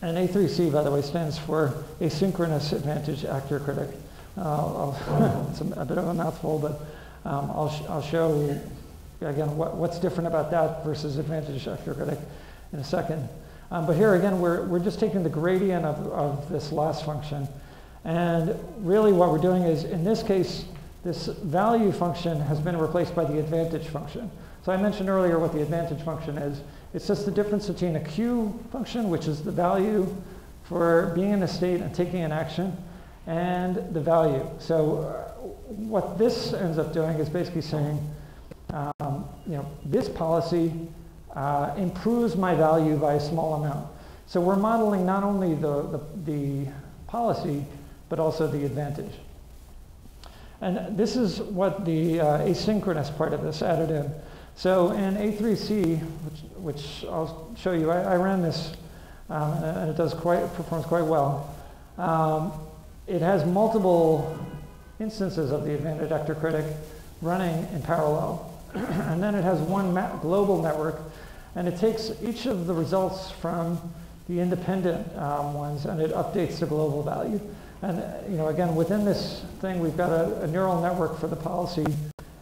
and A3C, by the way, stands for asynchronous advantage actor-critic. It's a bit of a mouthful, but I'll show, again, what's different about that versus advantage actor-critic in a second. But here again, we're just taking the gradient of this last function. And really what we're doing is, in this case, this value function has been replaced by the advantage function. So I mentioned earlier what the advantage function is. It's just the difference between a Q function, which is the value for being in a state and taking an action, and the value. So what this ends up doing is basically saying, this policy improves my value by a small amount. So we're modeling not only the policy, but also the advantage. And this is what the asynchronous part of this added in. So in A3C, which I'll show you, I ran this, and it performs quite well. It has multiple instances of the advantage actor-critic running in parallel. And then it has one global network, and it takes each of the results from the independent ones, and it updates the global value. And again, within this thing, we've got a neural network for the policy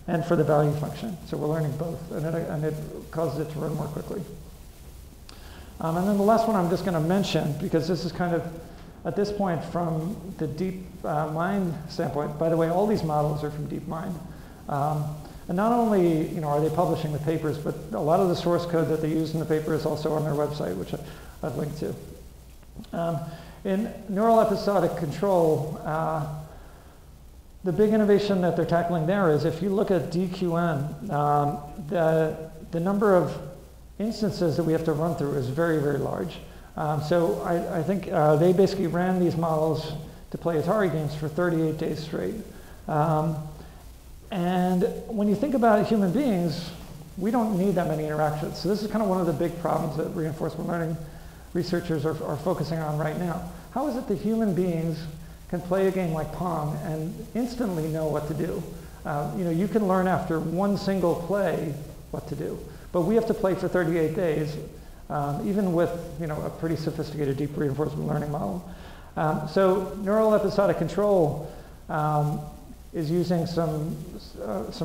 and for the value function. So we're learning both, and it causes it to run more quickly. And then the last one I'm just going to mention, because this is kind of, at this point, from the deep mind standpoint. By the way, all these models are from DeepMind. And not only are they publishing the papers, but a lot of the source code that they use in the paper is also on their website, which I've linked to. In neural episodic control, the big innovation that they're tackling there is, if you look at DQN, the number of instances that we have to run through is very, very large. So I think they basically ran these models to play Atari games for 38 days straight. And when you think about human beings, we don't need that many interactions. So this is kind of one of the big problems that reinforcement learning researchers are focusing on right now. How is it that human beings can play a game like Pong and instantly know what to do? You can learn after one single play what to do, but we have to play for 38 days, even with a pretty sophisticated deep reinforcement learning model. So neural episodic control is using some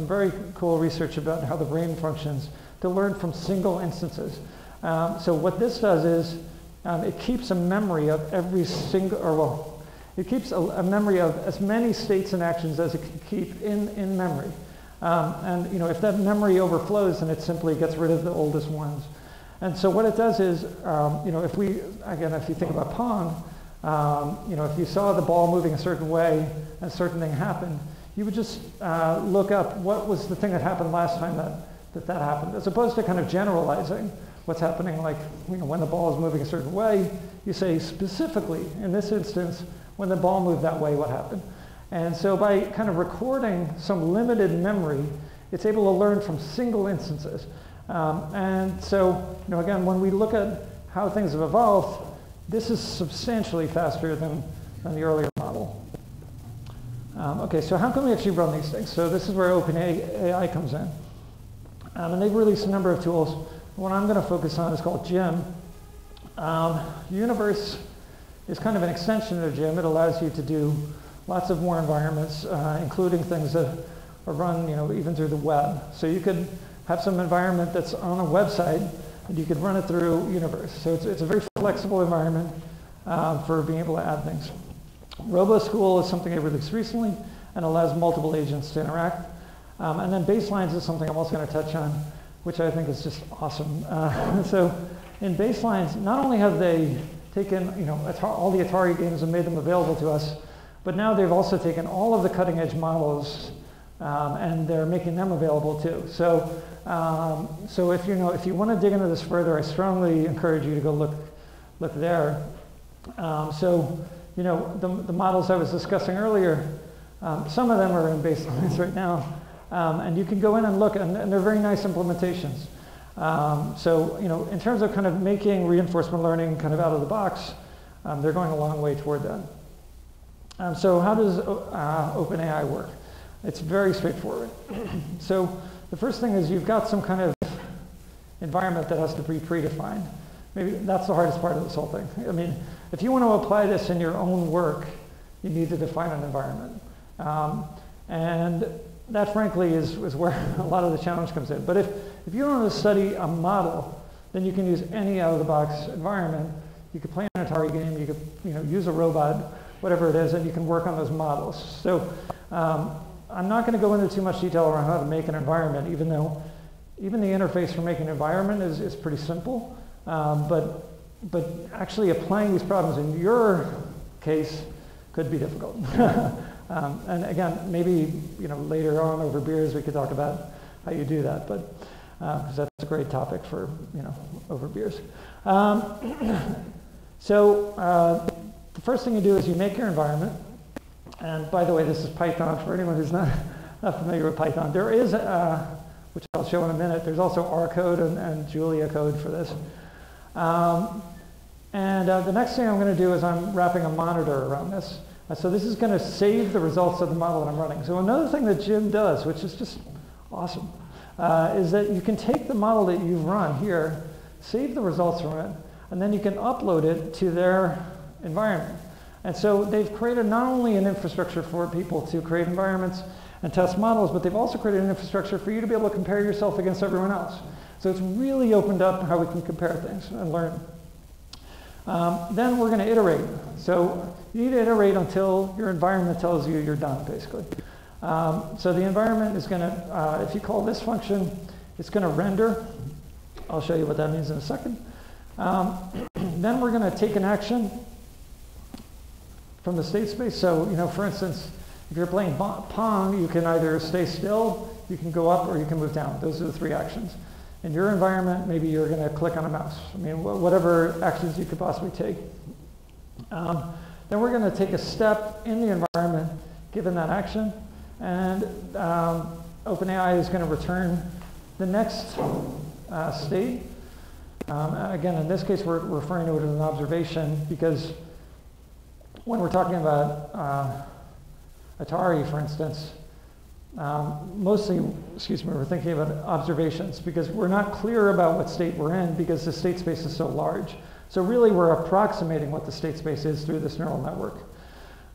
very cool research about how the brain functions to learn from single instances. So what this does is it keeps a memory of every single, it keeps a memory of as many states and actions as it can keep in memory. And if that memory overflows, then it simply gets rid of the oldest ones. And so what it does is, if you think about Pong, if you saw the ball moving a certain way and a certain thing happened, you would just look up what was the thing that happened last time that happened, as opposed to kind of generalizing what's happening, like when the ball is moving a certain way, you say specifically, in this instance, when the ball moved that way, what happened? And so by kind of recording some limited memory, it's able to learn from single instances. And so, again, when we look at how things have evolved, this is substantially faster than the earlier model. Okay, so how can we actually run these things? So this is where OpenAI comes in. And they've released a number of tools. What I'm going to focus on is called Gym. Universe is kind of an extension of Gym. It allows you to do lots of more environments, including things that are run, even through the web. So you could have some environment that's on a website, and you could run it through Universe. So it's a very flexible environment for being able to add things. RoboSchool is something I released recently and allows multiple agents to interact. And then baselines is something I'm also going to touch on, which I think is just awesome. So in baselines, not only have they taken all the Atari games and made them available to us, but now they've also taken all of the cutting edge models and they're making them available too. So if you want to dig into this further, I strongly encourage you to go look there. The models I was discussing earlier, some of them are in baselines right now, and you can go in and look, and they're very nice implementations. In terms of kind of making reinforcement learning kind of out of the box, they're going a long way toward that. So how does OpenAI work? It's very straightforward. So the first thing is you've got some kind of environment that has to be predefined. Maybe that's the hardest part of this whole thing. I mean, if you want to apply this in your own work, you need to define an environment. And that, frankly, is where a lot of the challenge comes in. But if you want to study a model, then you can use any out-of-the-box environment. You could play an Atari game, you could use a robot, whatever it is, and you can work on those models. So I'm not going to go into too much detail around how to make an environment, even though even the interface for making an environment is pretty simple. But actually applying these problems in your case could be difficult. And again, maybe later on over beers we could talk about how you do that, but because that's a great topic for over beers. So the first thing you do is you make your environment. And by the way, this is Python for anyone who's not familiar with Python. There is, which I'll show in a minute, there's also R code and Julia code for this. The next thing I'm going to do is I'm wrapping a monitor around this. So this is going to save the results of the model that I'm running. So another thing that Gym does, which is just awesome, is that you can take the model that you've run here, save the results from it, and then you can upload it to their environment. And so they've created not only an infrastructure for people to create environments and test models, but they've also created an infrastructure for you to be able to compare yourself against everyone else. So it's really opened up how we can compare things and learn. Then we're going to iterate. So you need to iterate until your environment tells you you're done, basically. So the environment is going to, if you call this function, it's going to render. I'll show you what that means in a second. Then we're going to take an action from the state space. So, for instance, if you're playing Pong, you can either stay still, you can go up, or you can move down. Those are the three actions. In your environment, maybe you're going to click on a mouse. I mean, whatever actions you could possibly take. Then we're going to take a step in the environment given that action, and OpenAI is going to return the next state. Again, in this case, we're referring to it as an observation because when we're talking about Atari, for instance, mostly, we're thinking about observations because we're not clear about what state we're in because the state space is so large. So really, we're approximating what the state space is through this neural network.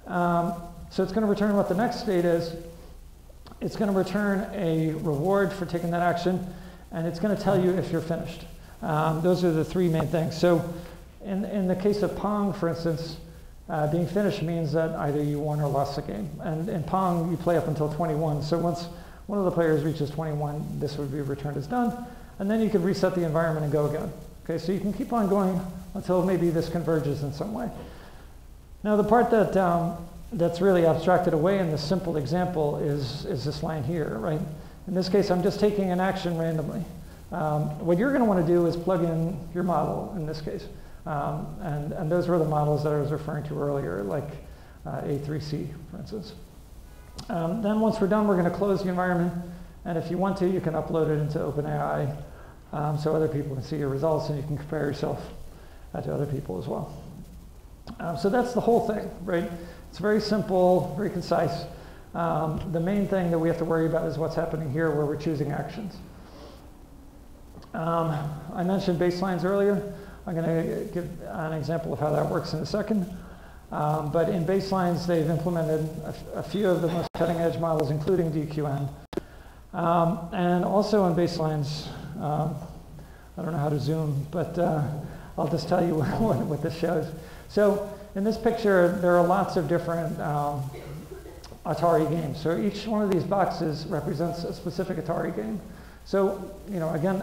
So it's going to return what the next state is. It's going to return a reward for taking that action, and it's going to tell you if you're finished. Those are the three main things. So in the case of Pong, for instance, being finished means that either you won or lost the game. And in Pong, you play up until 21. So once one of the players reaches 21, this would be returned as done. And then you could reset the environment and go again. Okay, so you can keep on going until maybe this converges in some way. Now the part that that's really abstracted away in this simple example is this line here, right? In this case, I'm just taking an action randomly. What you're going to want to do is plug in your model in this case. And those were the models that I was referring to earlier, like A3C, for instance. Then once we're done, we're going to close the environment. And if you want to, you can upload it into OpenAI so other people can see your results and you can compare yourself to other people as well. So that's the whole thing, right? It's very simple, very concise. The main thing that we have to worry about is what's happening here where we're choosing actions. I mentioned baselines earlier. I'm going to give an example of how that works in a second. But in baselines, they've implemented a few of the most cutting-edge models, including DQN. And also in baselines, I don't know how to zoom, but I'll just tell you what this shows. So in this picture, there are lots of different Atari games. So each one of these boxes represents a specific Atari game. So, you know, again,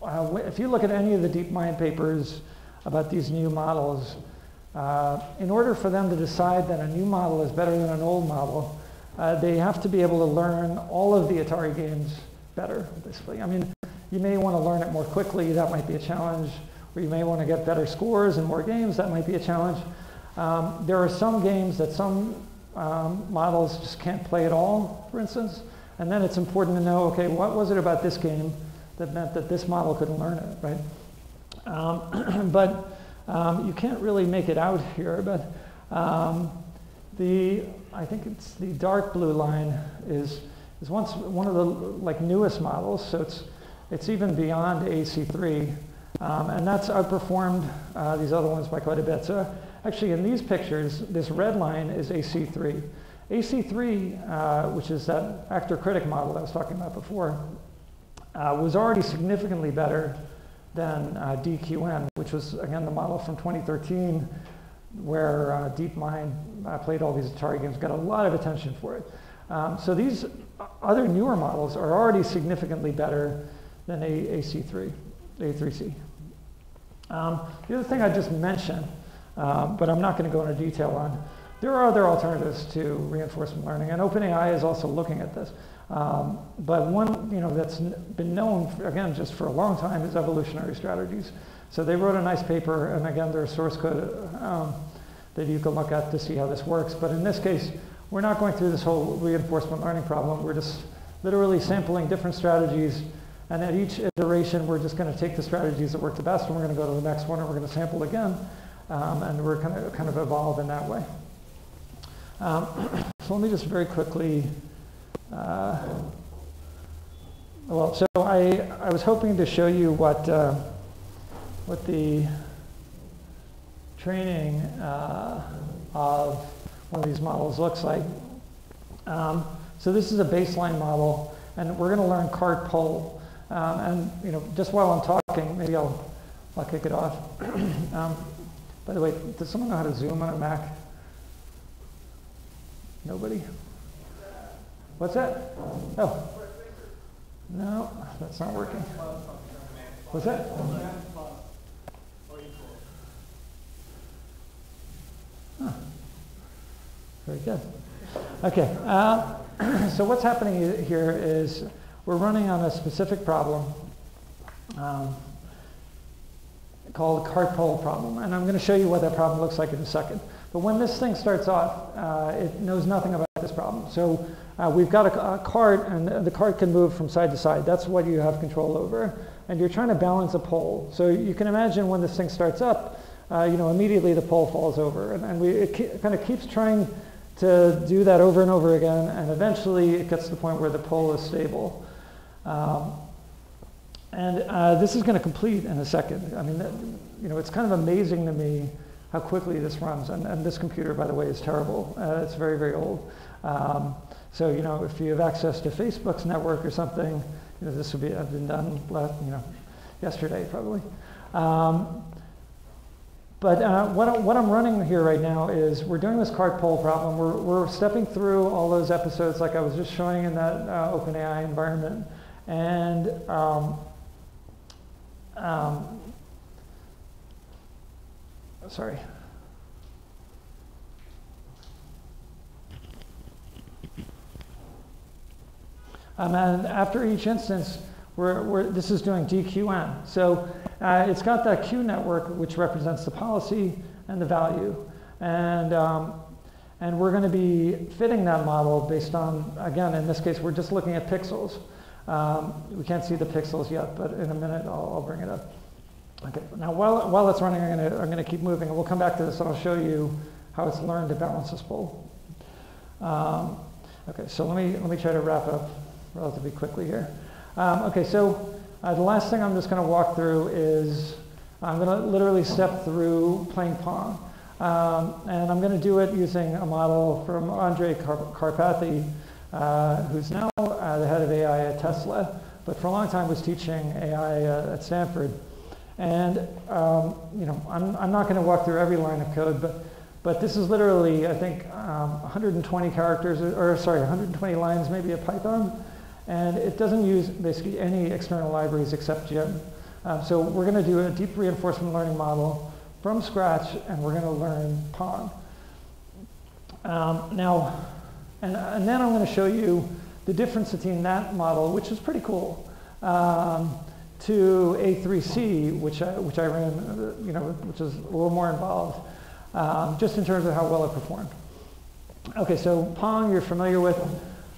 if you look at any of the DeepMind papers about these new models, in order for them to decide that a new model is better than an old model, they have to be able to learn all of the Atari games better, basically. I mean, you may want to learn it more quickly, that might be a challenge, or you may want to get better scores in more games, that might be a challenge. There are some games that some models just can't play at all, for instance, and then it's important to know, okay, what was it about this game that meant that this model couldn't learn it, right? But you can't really make it out here, but I think it's the dark blue line is one of the newest models, so it's even beyond AC3, and that's outperformed these other ones by quite a bit. So actually in these pictures, this red line is AC3. AC3, which is that actor-critic model that I was talking about before, was already significantly better than DQN, which was, again, the model from 2013, where DeepMind played all these Atari games, got a lot of attention for it. So these other newer models are already significantly better than AC3, A3C. The other thing I just mentioned, but I'm not going to go into detail on, there are other alternatives to reinforcement learning, and OpenAI is also looking at this. But one, that's been known, again, just for a long time is evolutionary strategies. So they wrote a nice paper, and again, there's source code that you can look at to see how this works. But in this case, we're not going through this whole reinforcement learning problem. We're just literally sampling different strategies, and at each iteration, we're just going to take the strategies that work the best, and we're going to go to the next one, and we're going to sample again, and we're kind of evolve in that way. So let me just very quickly. So I was hoping to show you what the training of one of these models looks like. So this is a baseline model, and we're going to learn cart pull. And just while I'm talking, maybe I'll kick it off. By the way, does someone know how to zoom on a Mac? Nobody? What's that? Oh. No, that's not working. What's that? Huh. Very good. Okay. So what's happening here is we're running on a specific problem called cart pull problem, and I'm going to show you what that problem looks like in a second. But when this thing starts off, it knows nothing about this problem. So we've got a cart, and the cart can move from side to side. That's what you have control over. And you're trying to balance a pole. So you can imagine when this thing starts up, immediately the pole falls over. And it kind of keeps trying to do that over and over again, and eventually it gets to the point where the pole is stable. This is going to complete in a second. I mean, it's kind of amazing to me how quickly this runs. And this computer, by the way, is terrible. It's very, very old. So, if you have access to Facebook's network or something, this would have been done, yesterday probably. But what I'm running here right now is we're doing this cart pull problem. We're stepping through all those episodes like I was just showing in that OpenAI environment. And sorry. And after each instance, this is doing DQN. So it's got that Q network, which represents the policy and the value. And And we're going to be fitting that model based on, again, in this case, we're just looking at pixels. We can't see the pixels yet, but in a minute I'll bring it up. Okay, now while it's running, I'm going to keep moving, and we'll come back to this and I'll show you how it's learned to balance this pole. Okay, so let me try to wrap up relatively quickly here. Okay, so the last thing I'm just going to walk through is I'm going to literally step through playing Pong. And I'm going to do it using a model from Andrej Karpathy, who's now the head of AI at Tesla, but for a long time was teaching AI at Stanford. And you know, I'm not going to walk through every line of code, but this is literally, I think, 120 characters, or sorry, 120 lines maybe of Python, and it doesn't use basically any external libraries except Gym. So we're going to do a deep reinforcement learning model from scratch, and we're going to learn Pong. Now, and then I'm going to show you the difference between that model, which is pretty cool, to A3C, which I ran, you know, which is a little more involved, just in terms of how well it performed. Okay, so Pong you're familiar with.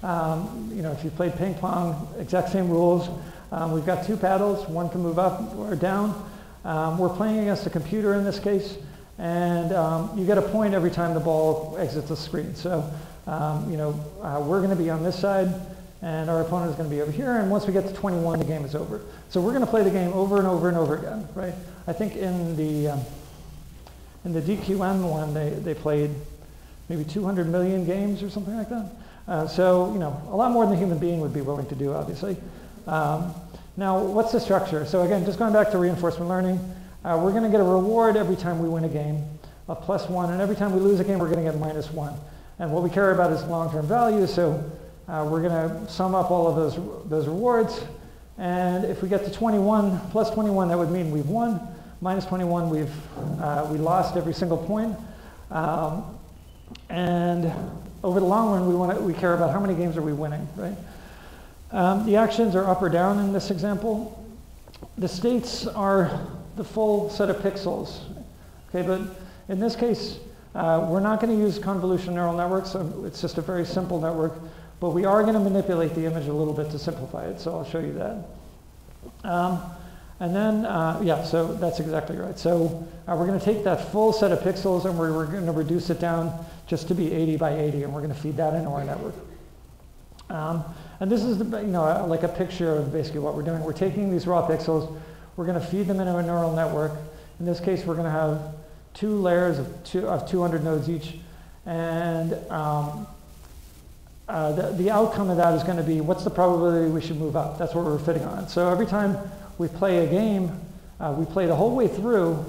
You know, if you've played ping pong, exact same rules. We've got two paddles, one can move up or down. We're playing against a computer in this case, and you get a point every time the ball exits the screen. So, you know, we're going to be on this side, and our opponent is going to be over here, and once we get to 21, the game is over. So we're going to play the game over and over and over again, right? I think in the DQM one, they played maybe 200 million games or something like that. So, you know, a lot more than a human being would be willing to do, obviously. Now, what's the structure? So again, just going back to reinforcement learning, we're going to get a reward every time we win a game, a +1, and every time we lose a game, we're going to get -1. And what we care about is long-term value, so we're going to sum up all of those rewards, and if we get to 21, +21, that would mean we've won, -21, we lost every single point, and over the long run, we care about how many games are we winning, right? The actions are up or down in this example. The states are the full set of pixels, okay, but in this case, we're not going to use convolution neural networks, so it's just a very simple network, but we are going to manipulate the image a little bit to simplify it, so I'll show you that. And then, yeah, so that's exactly right. So we're going to take that full set of pixels and we're going to reduce it down just to be 80 by 80, and we're going to feed that into our network. And this is, you know, like a picture of basically what we're doing. We're taking these raw pixels, we're going to feed them into a neural network. In this case, we're going to have 2 layers of 200 nodes each, and the outcome of that is going to be what's the probability we should move up. That's what we're fitting on. So every time we play a game, we play the whole way through,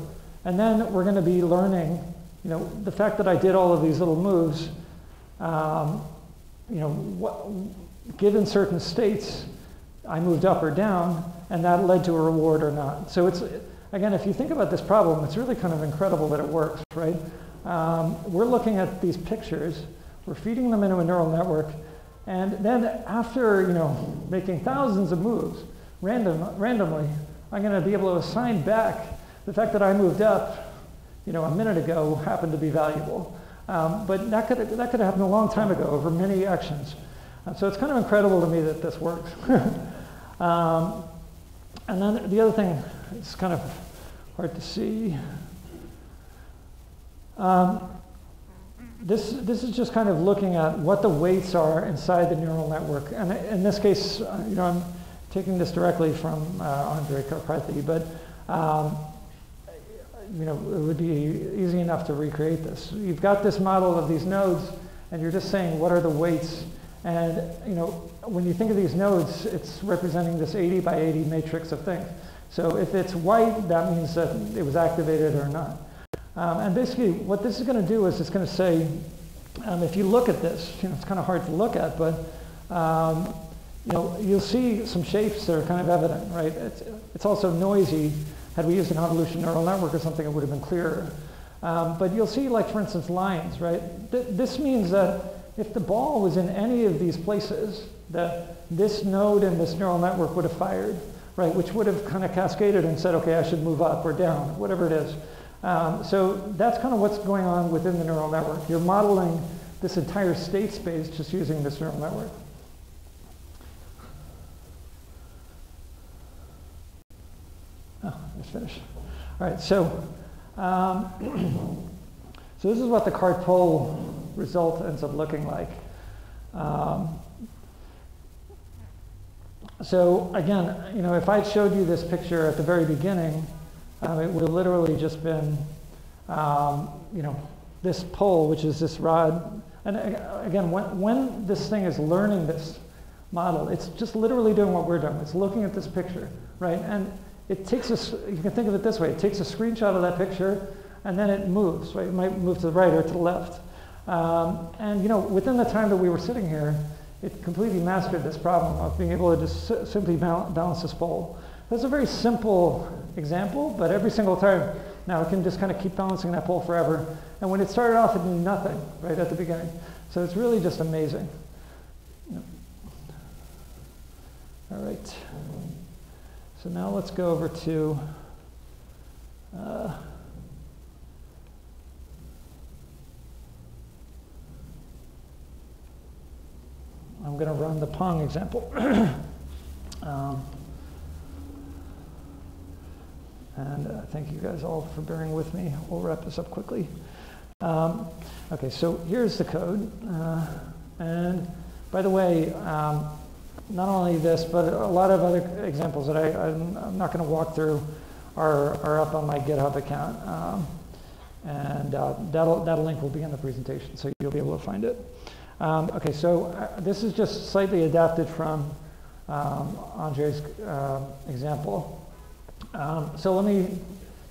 and then we're going to be learning, you know, the fact that I did all of these little moves, you know, given certain states, I moved up or down, and that led to a reward or not. So it's, again, if you think about this problem, it's really kind of incredible that it works, right? We're looking at these pictures, we're feeding them into a neural network, and then after, you know, making thousands of moves, randomly, I'm going to be able to assign back the fact that I moved up, you know, a minute ago happened to be valuable. But that could have happened a long time ago over many actions. So it's kind of incredible to me that this works. And then the other thing, it's kind of hard to see. This is just kind of looking at what the weights are inside the neural network. And in this case, you know, I'm taking this directly from Andrej Karpathy, but you know, it would be easy enough to recreate this. You've got this model of these nodes, and you're just saying what are the weights. And you know, when you think of these nodes, it's representing this 80 by 80 matrix of things. So if it's white, that means that it was activated or not. And basically, what this is going to do is it's going to say, if you look at this, you know, it's kind of hard to look at, but you know, you'll see some shapes that are kind of evident, right? It's also noisy. Had we used a convolution neural network or something, it would have been clearer. But you'll see, like, for instance, lines, right? This means that if the ball was in any of these places, that this node in this neural network would have fired, right? Which would have kind of cascaded and said, okay, I should move up or down, whatever it is. So that's kind of what's going on within the neural network. You're modeling this entire state space just using this neural network. Oh, it's finished. All right, so so this is what the cart pull result ends up looking like. So again, if I showed you this picture at the very beginning, it would have literally just been, this pole, which is this rod. And again, when this thing is learning this model, it's just literally doing what we're doing. It's looking at this picture, right? And it takes you can think of it this way. It takes a screenshot of that picture, and then it moves, right? It might move to the right or to the left. And within the time that we were sitting here, it completely mastered this problem of being able to just simply balance this pole. That's a very simple example, but every single time now it can just kind of keep balancing that pole forever. And when it started off, it knew nothing right at the beginning. So it's really just amazing. All right. So now let's go over to I'm going to run the Pong example. And thank you guys all for bearing with me. We'll wrap this up quickly. Okay, so here's the code. And by the way, not only this, but a lot of other examples that I'm not going to walk through are up on my GitHub account. And that link will be in the presentation, so you'll be able to find it. Okay, so this is just slightly adapted from Andre's example. So let me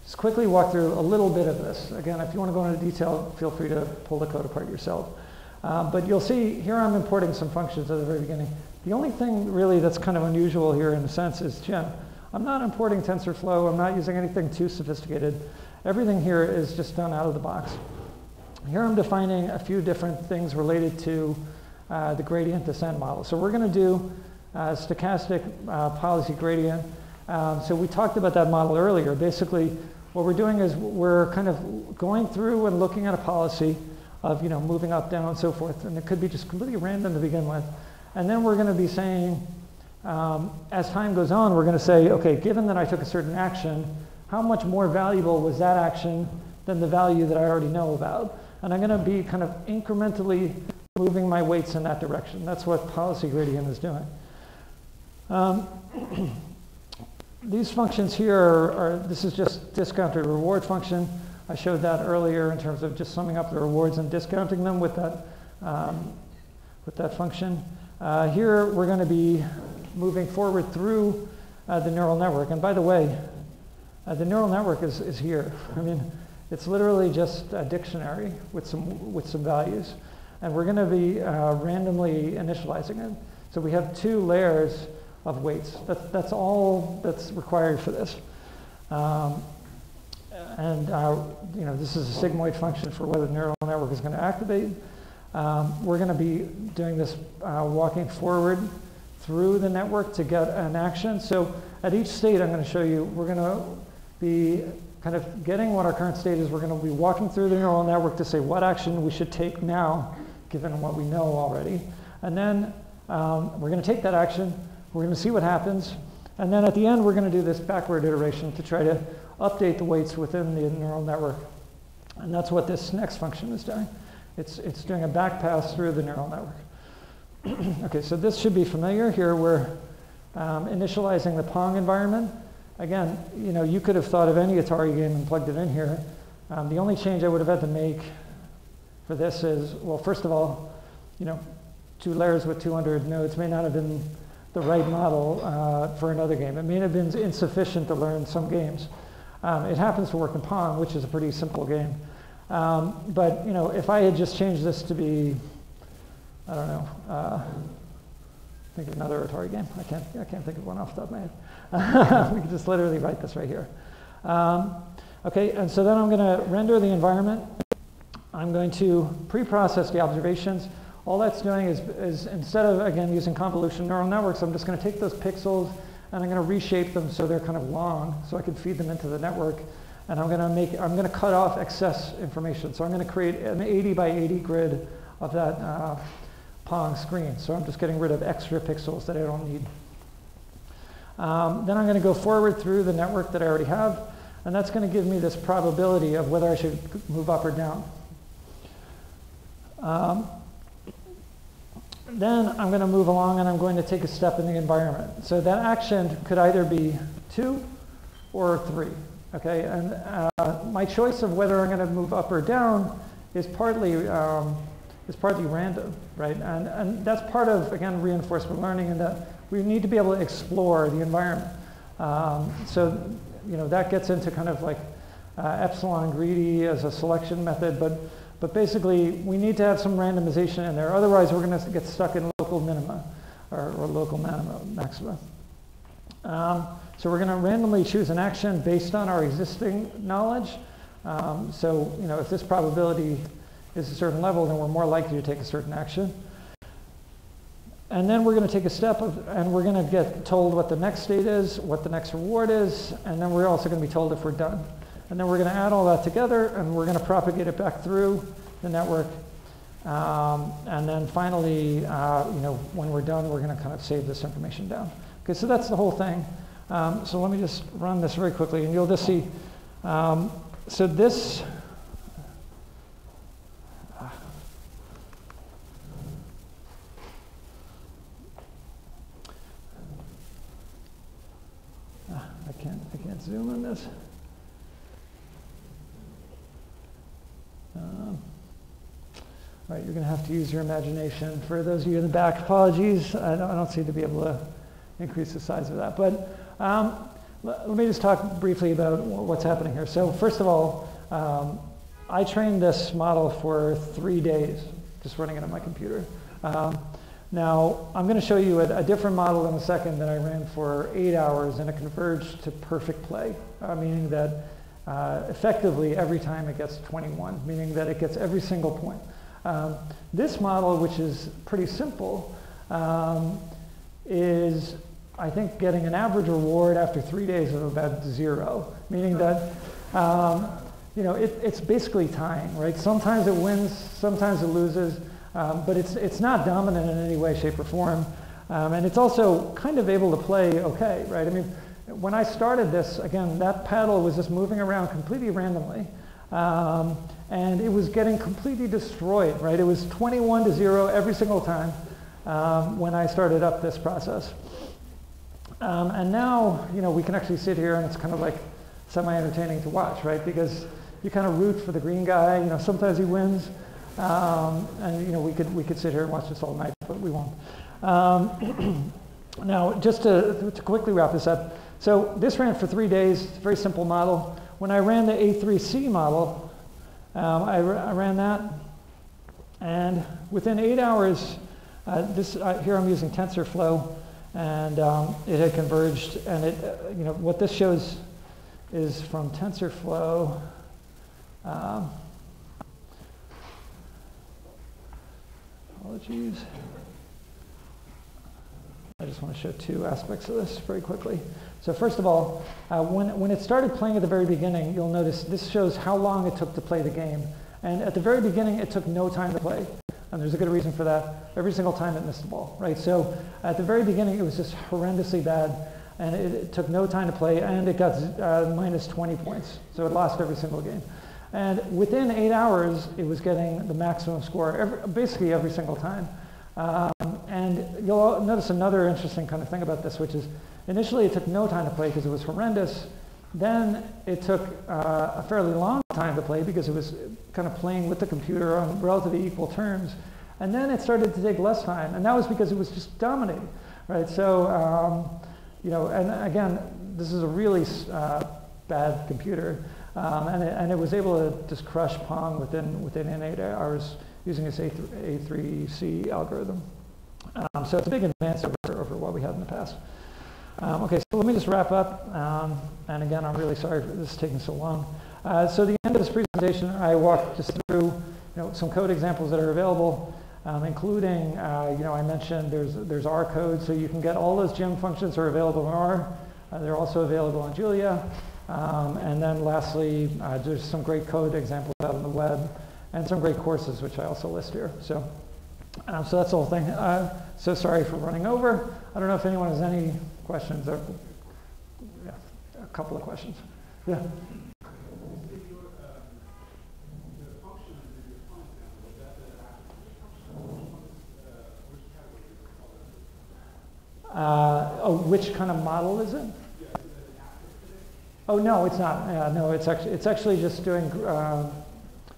just quickly walk through a little bit of this. Again, if you want to go into detail, feel free to pull the code apart yourself. But you'll see here I'm importing some functions at the very beginning. The only thing really that's kind of unusual here in a sense is Gym. I'm not importing Tensorflow. I'm not using anything too sophisticated. Everything here is just done out of the box. Here I'm defining a few different things related to the gradient descent model. So we're going to do stochastic policy gradient. So we talked about that model earlier. Basically, what we're doing is we're kind of going through and looking at a policy of moving up, down, and so forth. And it could be just completely random to begin with. And then we're going to be saying, as time goes on, we're going to say, okay, given that I took a certain action, how much more valuable was that action than the value that I already know about? And I'm going to be kind of incrementally moving my weights in that direction. That's what policy gradient is doing. These functions here this is just discounted reward function. I showed that earlier in terms of just summing up the rewards and discounting them with that function. Here we're going to be moving forward through the neural network. And by the way, the neural network is here. I mean, it's literally just a dictionary with some values. And we're going to be randomly initializing it. So we have 2 layers of weights. That's all that's required for this. This is a sigmoid function for whether the neural network is going to activate. We're going to be doing this walking forward through the network to get an action. So at each state I'm going to show you, we're going to be kind of getting what our current state is. We're going to be walking through the neural network to say what action we should take now, given what we know already. And then we're going to take that action. We're going to see what happens. And then at the end, we're going to do this backward iteration to try to update the weights within the neural network. And that's what this next function is doing. It's doing a back pass through the neural network. Okay, so this should be familiar. Here we're initializing the Pong environment. Again, you could have thought of any Atari game and plugged it in here. The only change I would have had to make for this is, well, first of all, 2 layers with 200 nodes may not have been the right model for another game. It may have been insufficient to learn some games. It happens to work in Pong, which is a pretty simple game. But if I had just changed this to be, I don't know, think of another Atari game. I can't think of one off the top of my head. We can just literally write this right here. Okay, and so then I'm going to render the environment. I'm going to pre-process the observations. All that's doing is instead of, again, using convolution neural networks, I'm just going to take those pixels and I'm going to reshape them so they're kind of long so I can feed them into the network. And I'm going to cut off excess information. So I'm going to create an 80 by 80 grid Pong screen. So I'm just getting rid of extra pixels that I don't need. Then I'm going to go forward through the network that I already have, and that's going to give me this probability of whether I should move up or down. Then I'm going to move along and I'm going to take a step in the environment. So that action could either be 2 or 3. Okay, and my choice of whether I'm going to move up or down is partly random, right? And that's part of, again, reinforcement learning, in that we need to be able to explore the environment. So, you know, that gets into kind of like epsilon greedy as a selection method, but basically we need to have some randomization in there. Otherwise, we're going to get stuck in local minima or local maxima. So we're going to randomly choose an action based on our existing knowledge. So, you know, if this probability is a certain level, then we're more likely to take a certain action. And then we're going to take a step and we're going to get told what the next state is, what the next reward is, and then we're also going to be told if we're done. And then we're going to add all that together, and we're going to propagate it back through the network. And then finally, you know, when we're done, we're going to kind of save this information down. Okay, so that's the whole thing. So let me just run this very quickly, and you'll just see. So this. I can't zoom on this. All right, you're going to have to use your imagination. For those of you in the back, apologies. I don't seem to be able to increase the size of that. But let me just talk briefly about what's happening here. So first of all, I trained this model for 3 days, just running it on my computer. Now, I'm going to show you a different model in a second that I ran for 8 hours, and it converged to perfect play, meaning that effectively every time it gets 21, meaning that it gets every single point. This model, which is pretty simple, is, I think, getting an average reward after 3 days of about 0, meaning that you know, it's basically tying, right? Sometimes it wins, sometimes it loses. But it's not dominant in any way, shape, or form. And it's also kind of able to play okay, right? I mean, when I started this, again, that paddle was just moving around completely randomly. And it was getting completely destroyed, right? It was 21-0 every single time when I started up this process. And now, you know, we can actually sit here and it's kind of like semi-entertaining to watch, right? Because you kind of root for the green guy. You know, sometimes he wins. And you know, we could sit here and watch this all night, but we won't. Now, just to quickly wrap this up, so this ran for 3 days. It's a very simple model. When I ran the A3C model, I ran that, and within 8 hours, here I'm using Tensorflow, and it had converged. And it, you know, what this shows is from Tensorflow. Apologies. I just want to show 2 aspects of this very quickly. So first of all, when it started playing at the very beginning, you'll notice this shows how long it took to play the game. And at the very beginning, it took no time to play. And there's a good reason for that. Every single time it missed the ball, right? So at the very beginning, it was just horrendously bad. And it took no time to play, and it got minus 20 points. So it lost every single game. And within 8 hours, it was getting the maximum score basically every single time. And you'll notice another interesting kind of thing about this, which is initially it took no time to play because it was horrendous. Then it took a fairly long time to play because it was kind of playing with the computer on relatively equal terms. And then it started to take less time, and that was because it was just dominating, right? So, you know, and again, this is a really bad computer. And it was able to just crush Pong within 8 hours using this A3C algorithm. So it's a big advance over what we had in the past. Okay, so let me just wrap up. And again, I'm really sorry for this taking so long. So at the end of this presentation, I walked just through, you know, some code examples that are available, including, you know, I mentioned there's R code, so you can get all those gym functions are available in R. They're also available in Julia. And then lastly, there's some great code examples out on the web. and some great courses, which I also list here. So that's the whole thing. So sorry for running over. I don't know if anyone has any questions. Or, yeah, a couple of questions. Yeah. Which kind of model is it? Oh no, it's not. No, it's actually just doing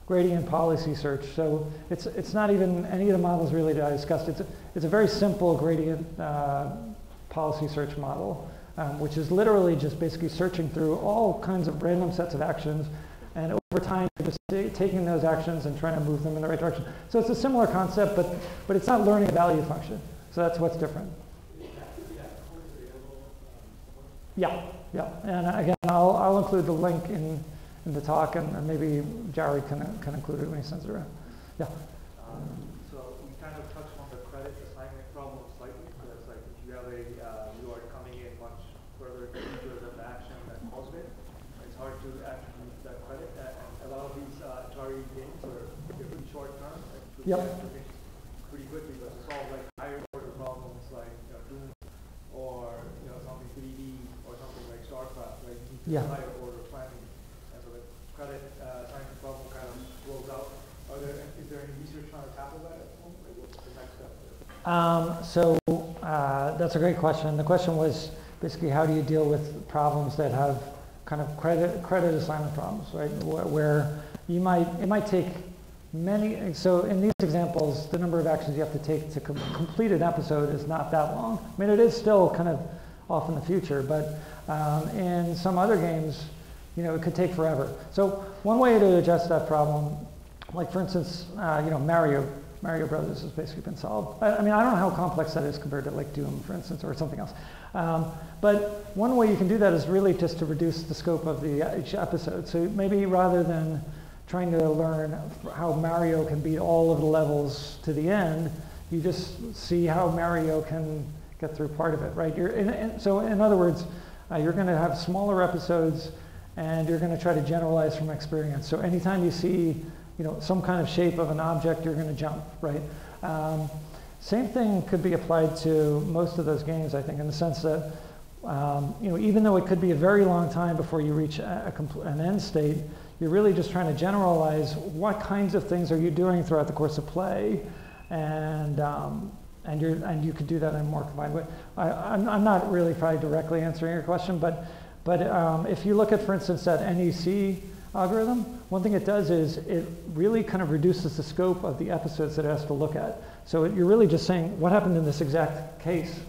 gradient policy search. So it's not even any of the models really that I discussed. It's a very simple gradient policy search model, which is literally just basically searching through all kinds of random sets of actions, and over time you're just taking those actions and trying to move them in the right direction. So it's a similar concept, but it's not learning a value function. So that's what's different. Yeah, yeah, and again, I'll include the link in the talk, and maybe Jared can include it when he sends it around. Yeah. So we kind of touched on the credit assignment problem slightly, because like if you have you are coming in much further into the action that caused it, it's hard to attribute that credit. And a lot of these Atari games are pretty short term, like pretty quickly, but to solve like higher order problems like Doom or something 3D or something like StarCraft, like you need higher order planning, and so the credit assignment problem kind of rolls out. Is there any research trying to tackle that at the moment? Like, what's the next step there? That's a great question. The question was basically how do you deal with problems that have kind of credit assignment problems, right? Where it might take many. So in these examples, the number of actions you have to take to complete an episode is not that long. I mean, it is still kind of off in the future, but in some other games, it could take forever. So one way to address that problem, like for instance, Mario Brothers has basically been solved. I mean, I don't know how complex that is compared to like Doom, for instance, or something else. But one way you can do that is really just to reduce the scope of each episode. So maybe rather than trying to learn how Mario can beat all of the levels to the end, you just see how Mario can get through part of it, right? So in other words, you're going to have smaller episodes, and you're going to try to generalize from experience. So anytime you see some kind of shape of an object, you're going to jump, right? Same thing could be applied to most of those games, I think, in the sense that even though it could be a very long time before you reach an end state, you're really just trying to generalize what kinds of things are you doing throughout the course of play, and you could do that in a more combined way. I'm not really probably directly answering your question, but if you look at, for instance, that NEC algorithm, one thing it does is it really kind of reduces the scope of the episodes that it has to look at. So you're really just saying what happened in this exact case.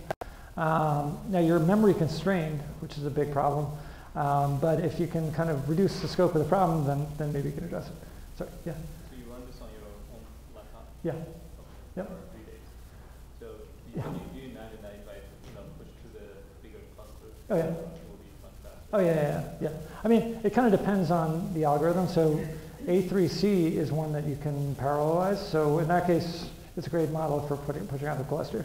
Now you're memory constrained, which is a big problem. But if you can kind of reduce the scope of the problem, then maybe you can address it. Sorry, yeah. So you run this on your own laptop? Yeah. Okay. Yep. For 3 days. So Yeah. do you imagine that if I push to the bigger cluster, Oh yeah. it will be much faster? Oh yeah. I mean, it kind of depends on the algorithm. So A3C is one that you can parallelize. So in that case, it's a great model for pushing out the cluster.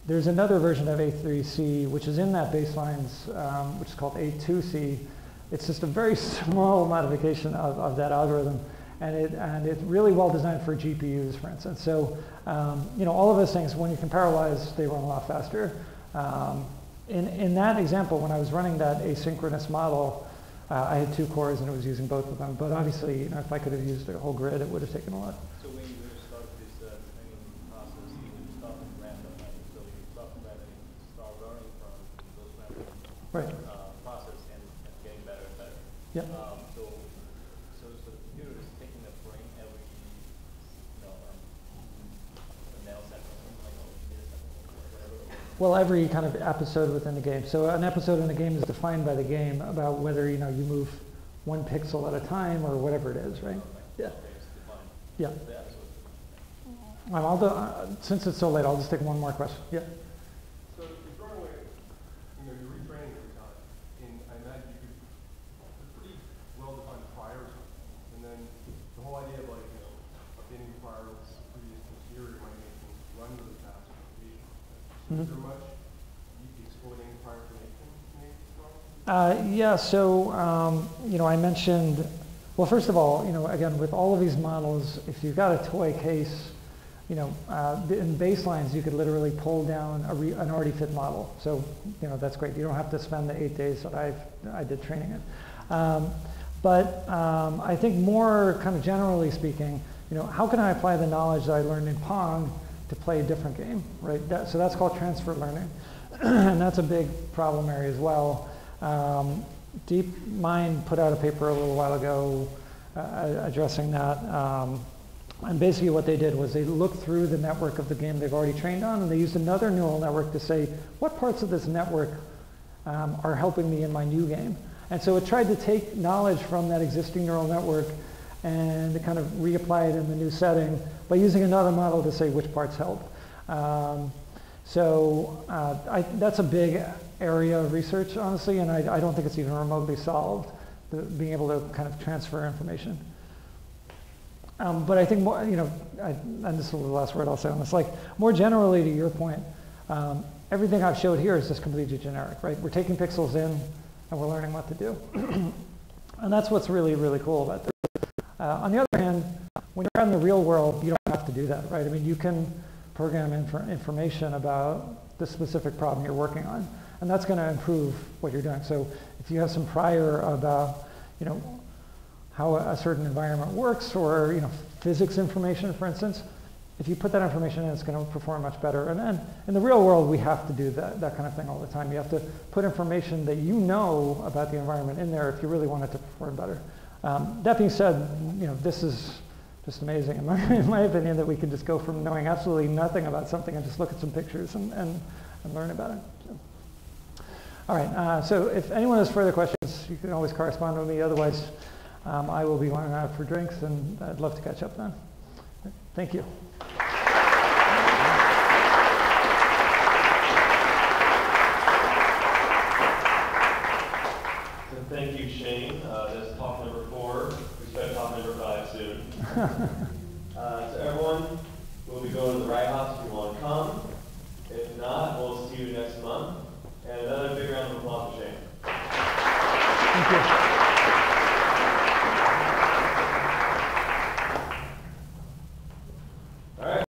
There's another version of A3C, which is in that baselines, which is called A2C. It's just a very small modification of that algorithm, and it's really well designed for GPUs, for instance. So, all of those things, when you can parallelize, they run a lot faster. In that example, when I was running that asynchronous model, I had 2 cores and it was using both of them. But obviously, if I could have used the whole grid, it would have taken a lot. So when you start this training process, you start with random, right? So you start with random, you start learning from those random process and getting better and better. Yep. So the computer is taking a brain every, a nanosecond, like a millisecond, whatever. Well, every kind of episode within the game. So an episode in the game is defined by the game about whether you move 1 pixel at a time or whatever it is, right? Yeah. Yeah. Since it's so late, I'll just take one more question. Yeah. So if you're throwing away, you're retraining every time, and I imagine you could pretty well-defined priors, and then the whole idea of updating priors previous posterior might make things run really fast. Is there much exploiting prior information in these problems? Yeah, so I mentioned Well, first of all, again, with all of these models, if you've got a toy case, in baselines, you could literally pull down an already fit model. So, that's great. You don't have to spend the 8 days that I did training it. But I think more kind of generally speaking, how can I apply the knowledge that I learned in Pong to play a different game, right? So that's called transfer learning. And that's a big problem area as well. DeepMind put out a paper a little while ago addressing that. And basically what they did was they looked through the network of the game they've already trained on, and they used another neural network to say, what parts of this network are helping me in my new game? And so it tried to take knowledge from that existing neural network and to kind of reapply it in the new setting by using another model to say which parts help. That's a big area of research, honestly, and I don't think it's even remotely solved, being able to kind of transfer information. But I think more, and this is the last word I'll say on this, like more generally to your point, everything I've showed here is just completely generic, right? We're taking pixels in and we're learning what to do. And that's what's really, really cool about this. On the other hand, when you're out in the real world, you don't have to do that, right? I mean, you can program information about the specific problem you're working on, and that's going to improve what you're doing. So if you have some prior about, how a certain environment works, or physics information, for instance, if you put that information in, it's going to perform much better. And then in the real world, we have to do that kind of thing all the time. You have to put information that you know about the environment in there if you really want it to perform better. That being said, this is just amazing in my opinion, that we can just go from knowing absolutely nothing about something and just look at some pictures and learn about it. So. All right, so if anyone has further questions, you can always correspond with me. Otherwise, I will be going out for drinks, and I'd love to catch up then. Thank you. Thank you, Shane. That's talk number 4. We expect talk number 5 soon.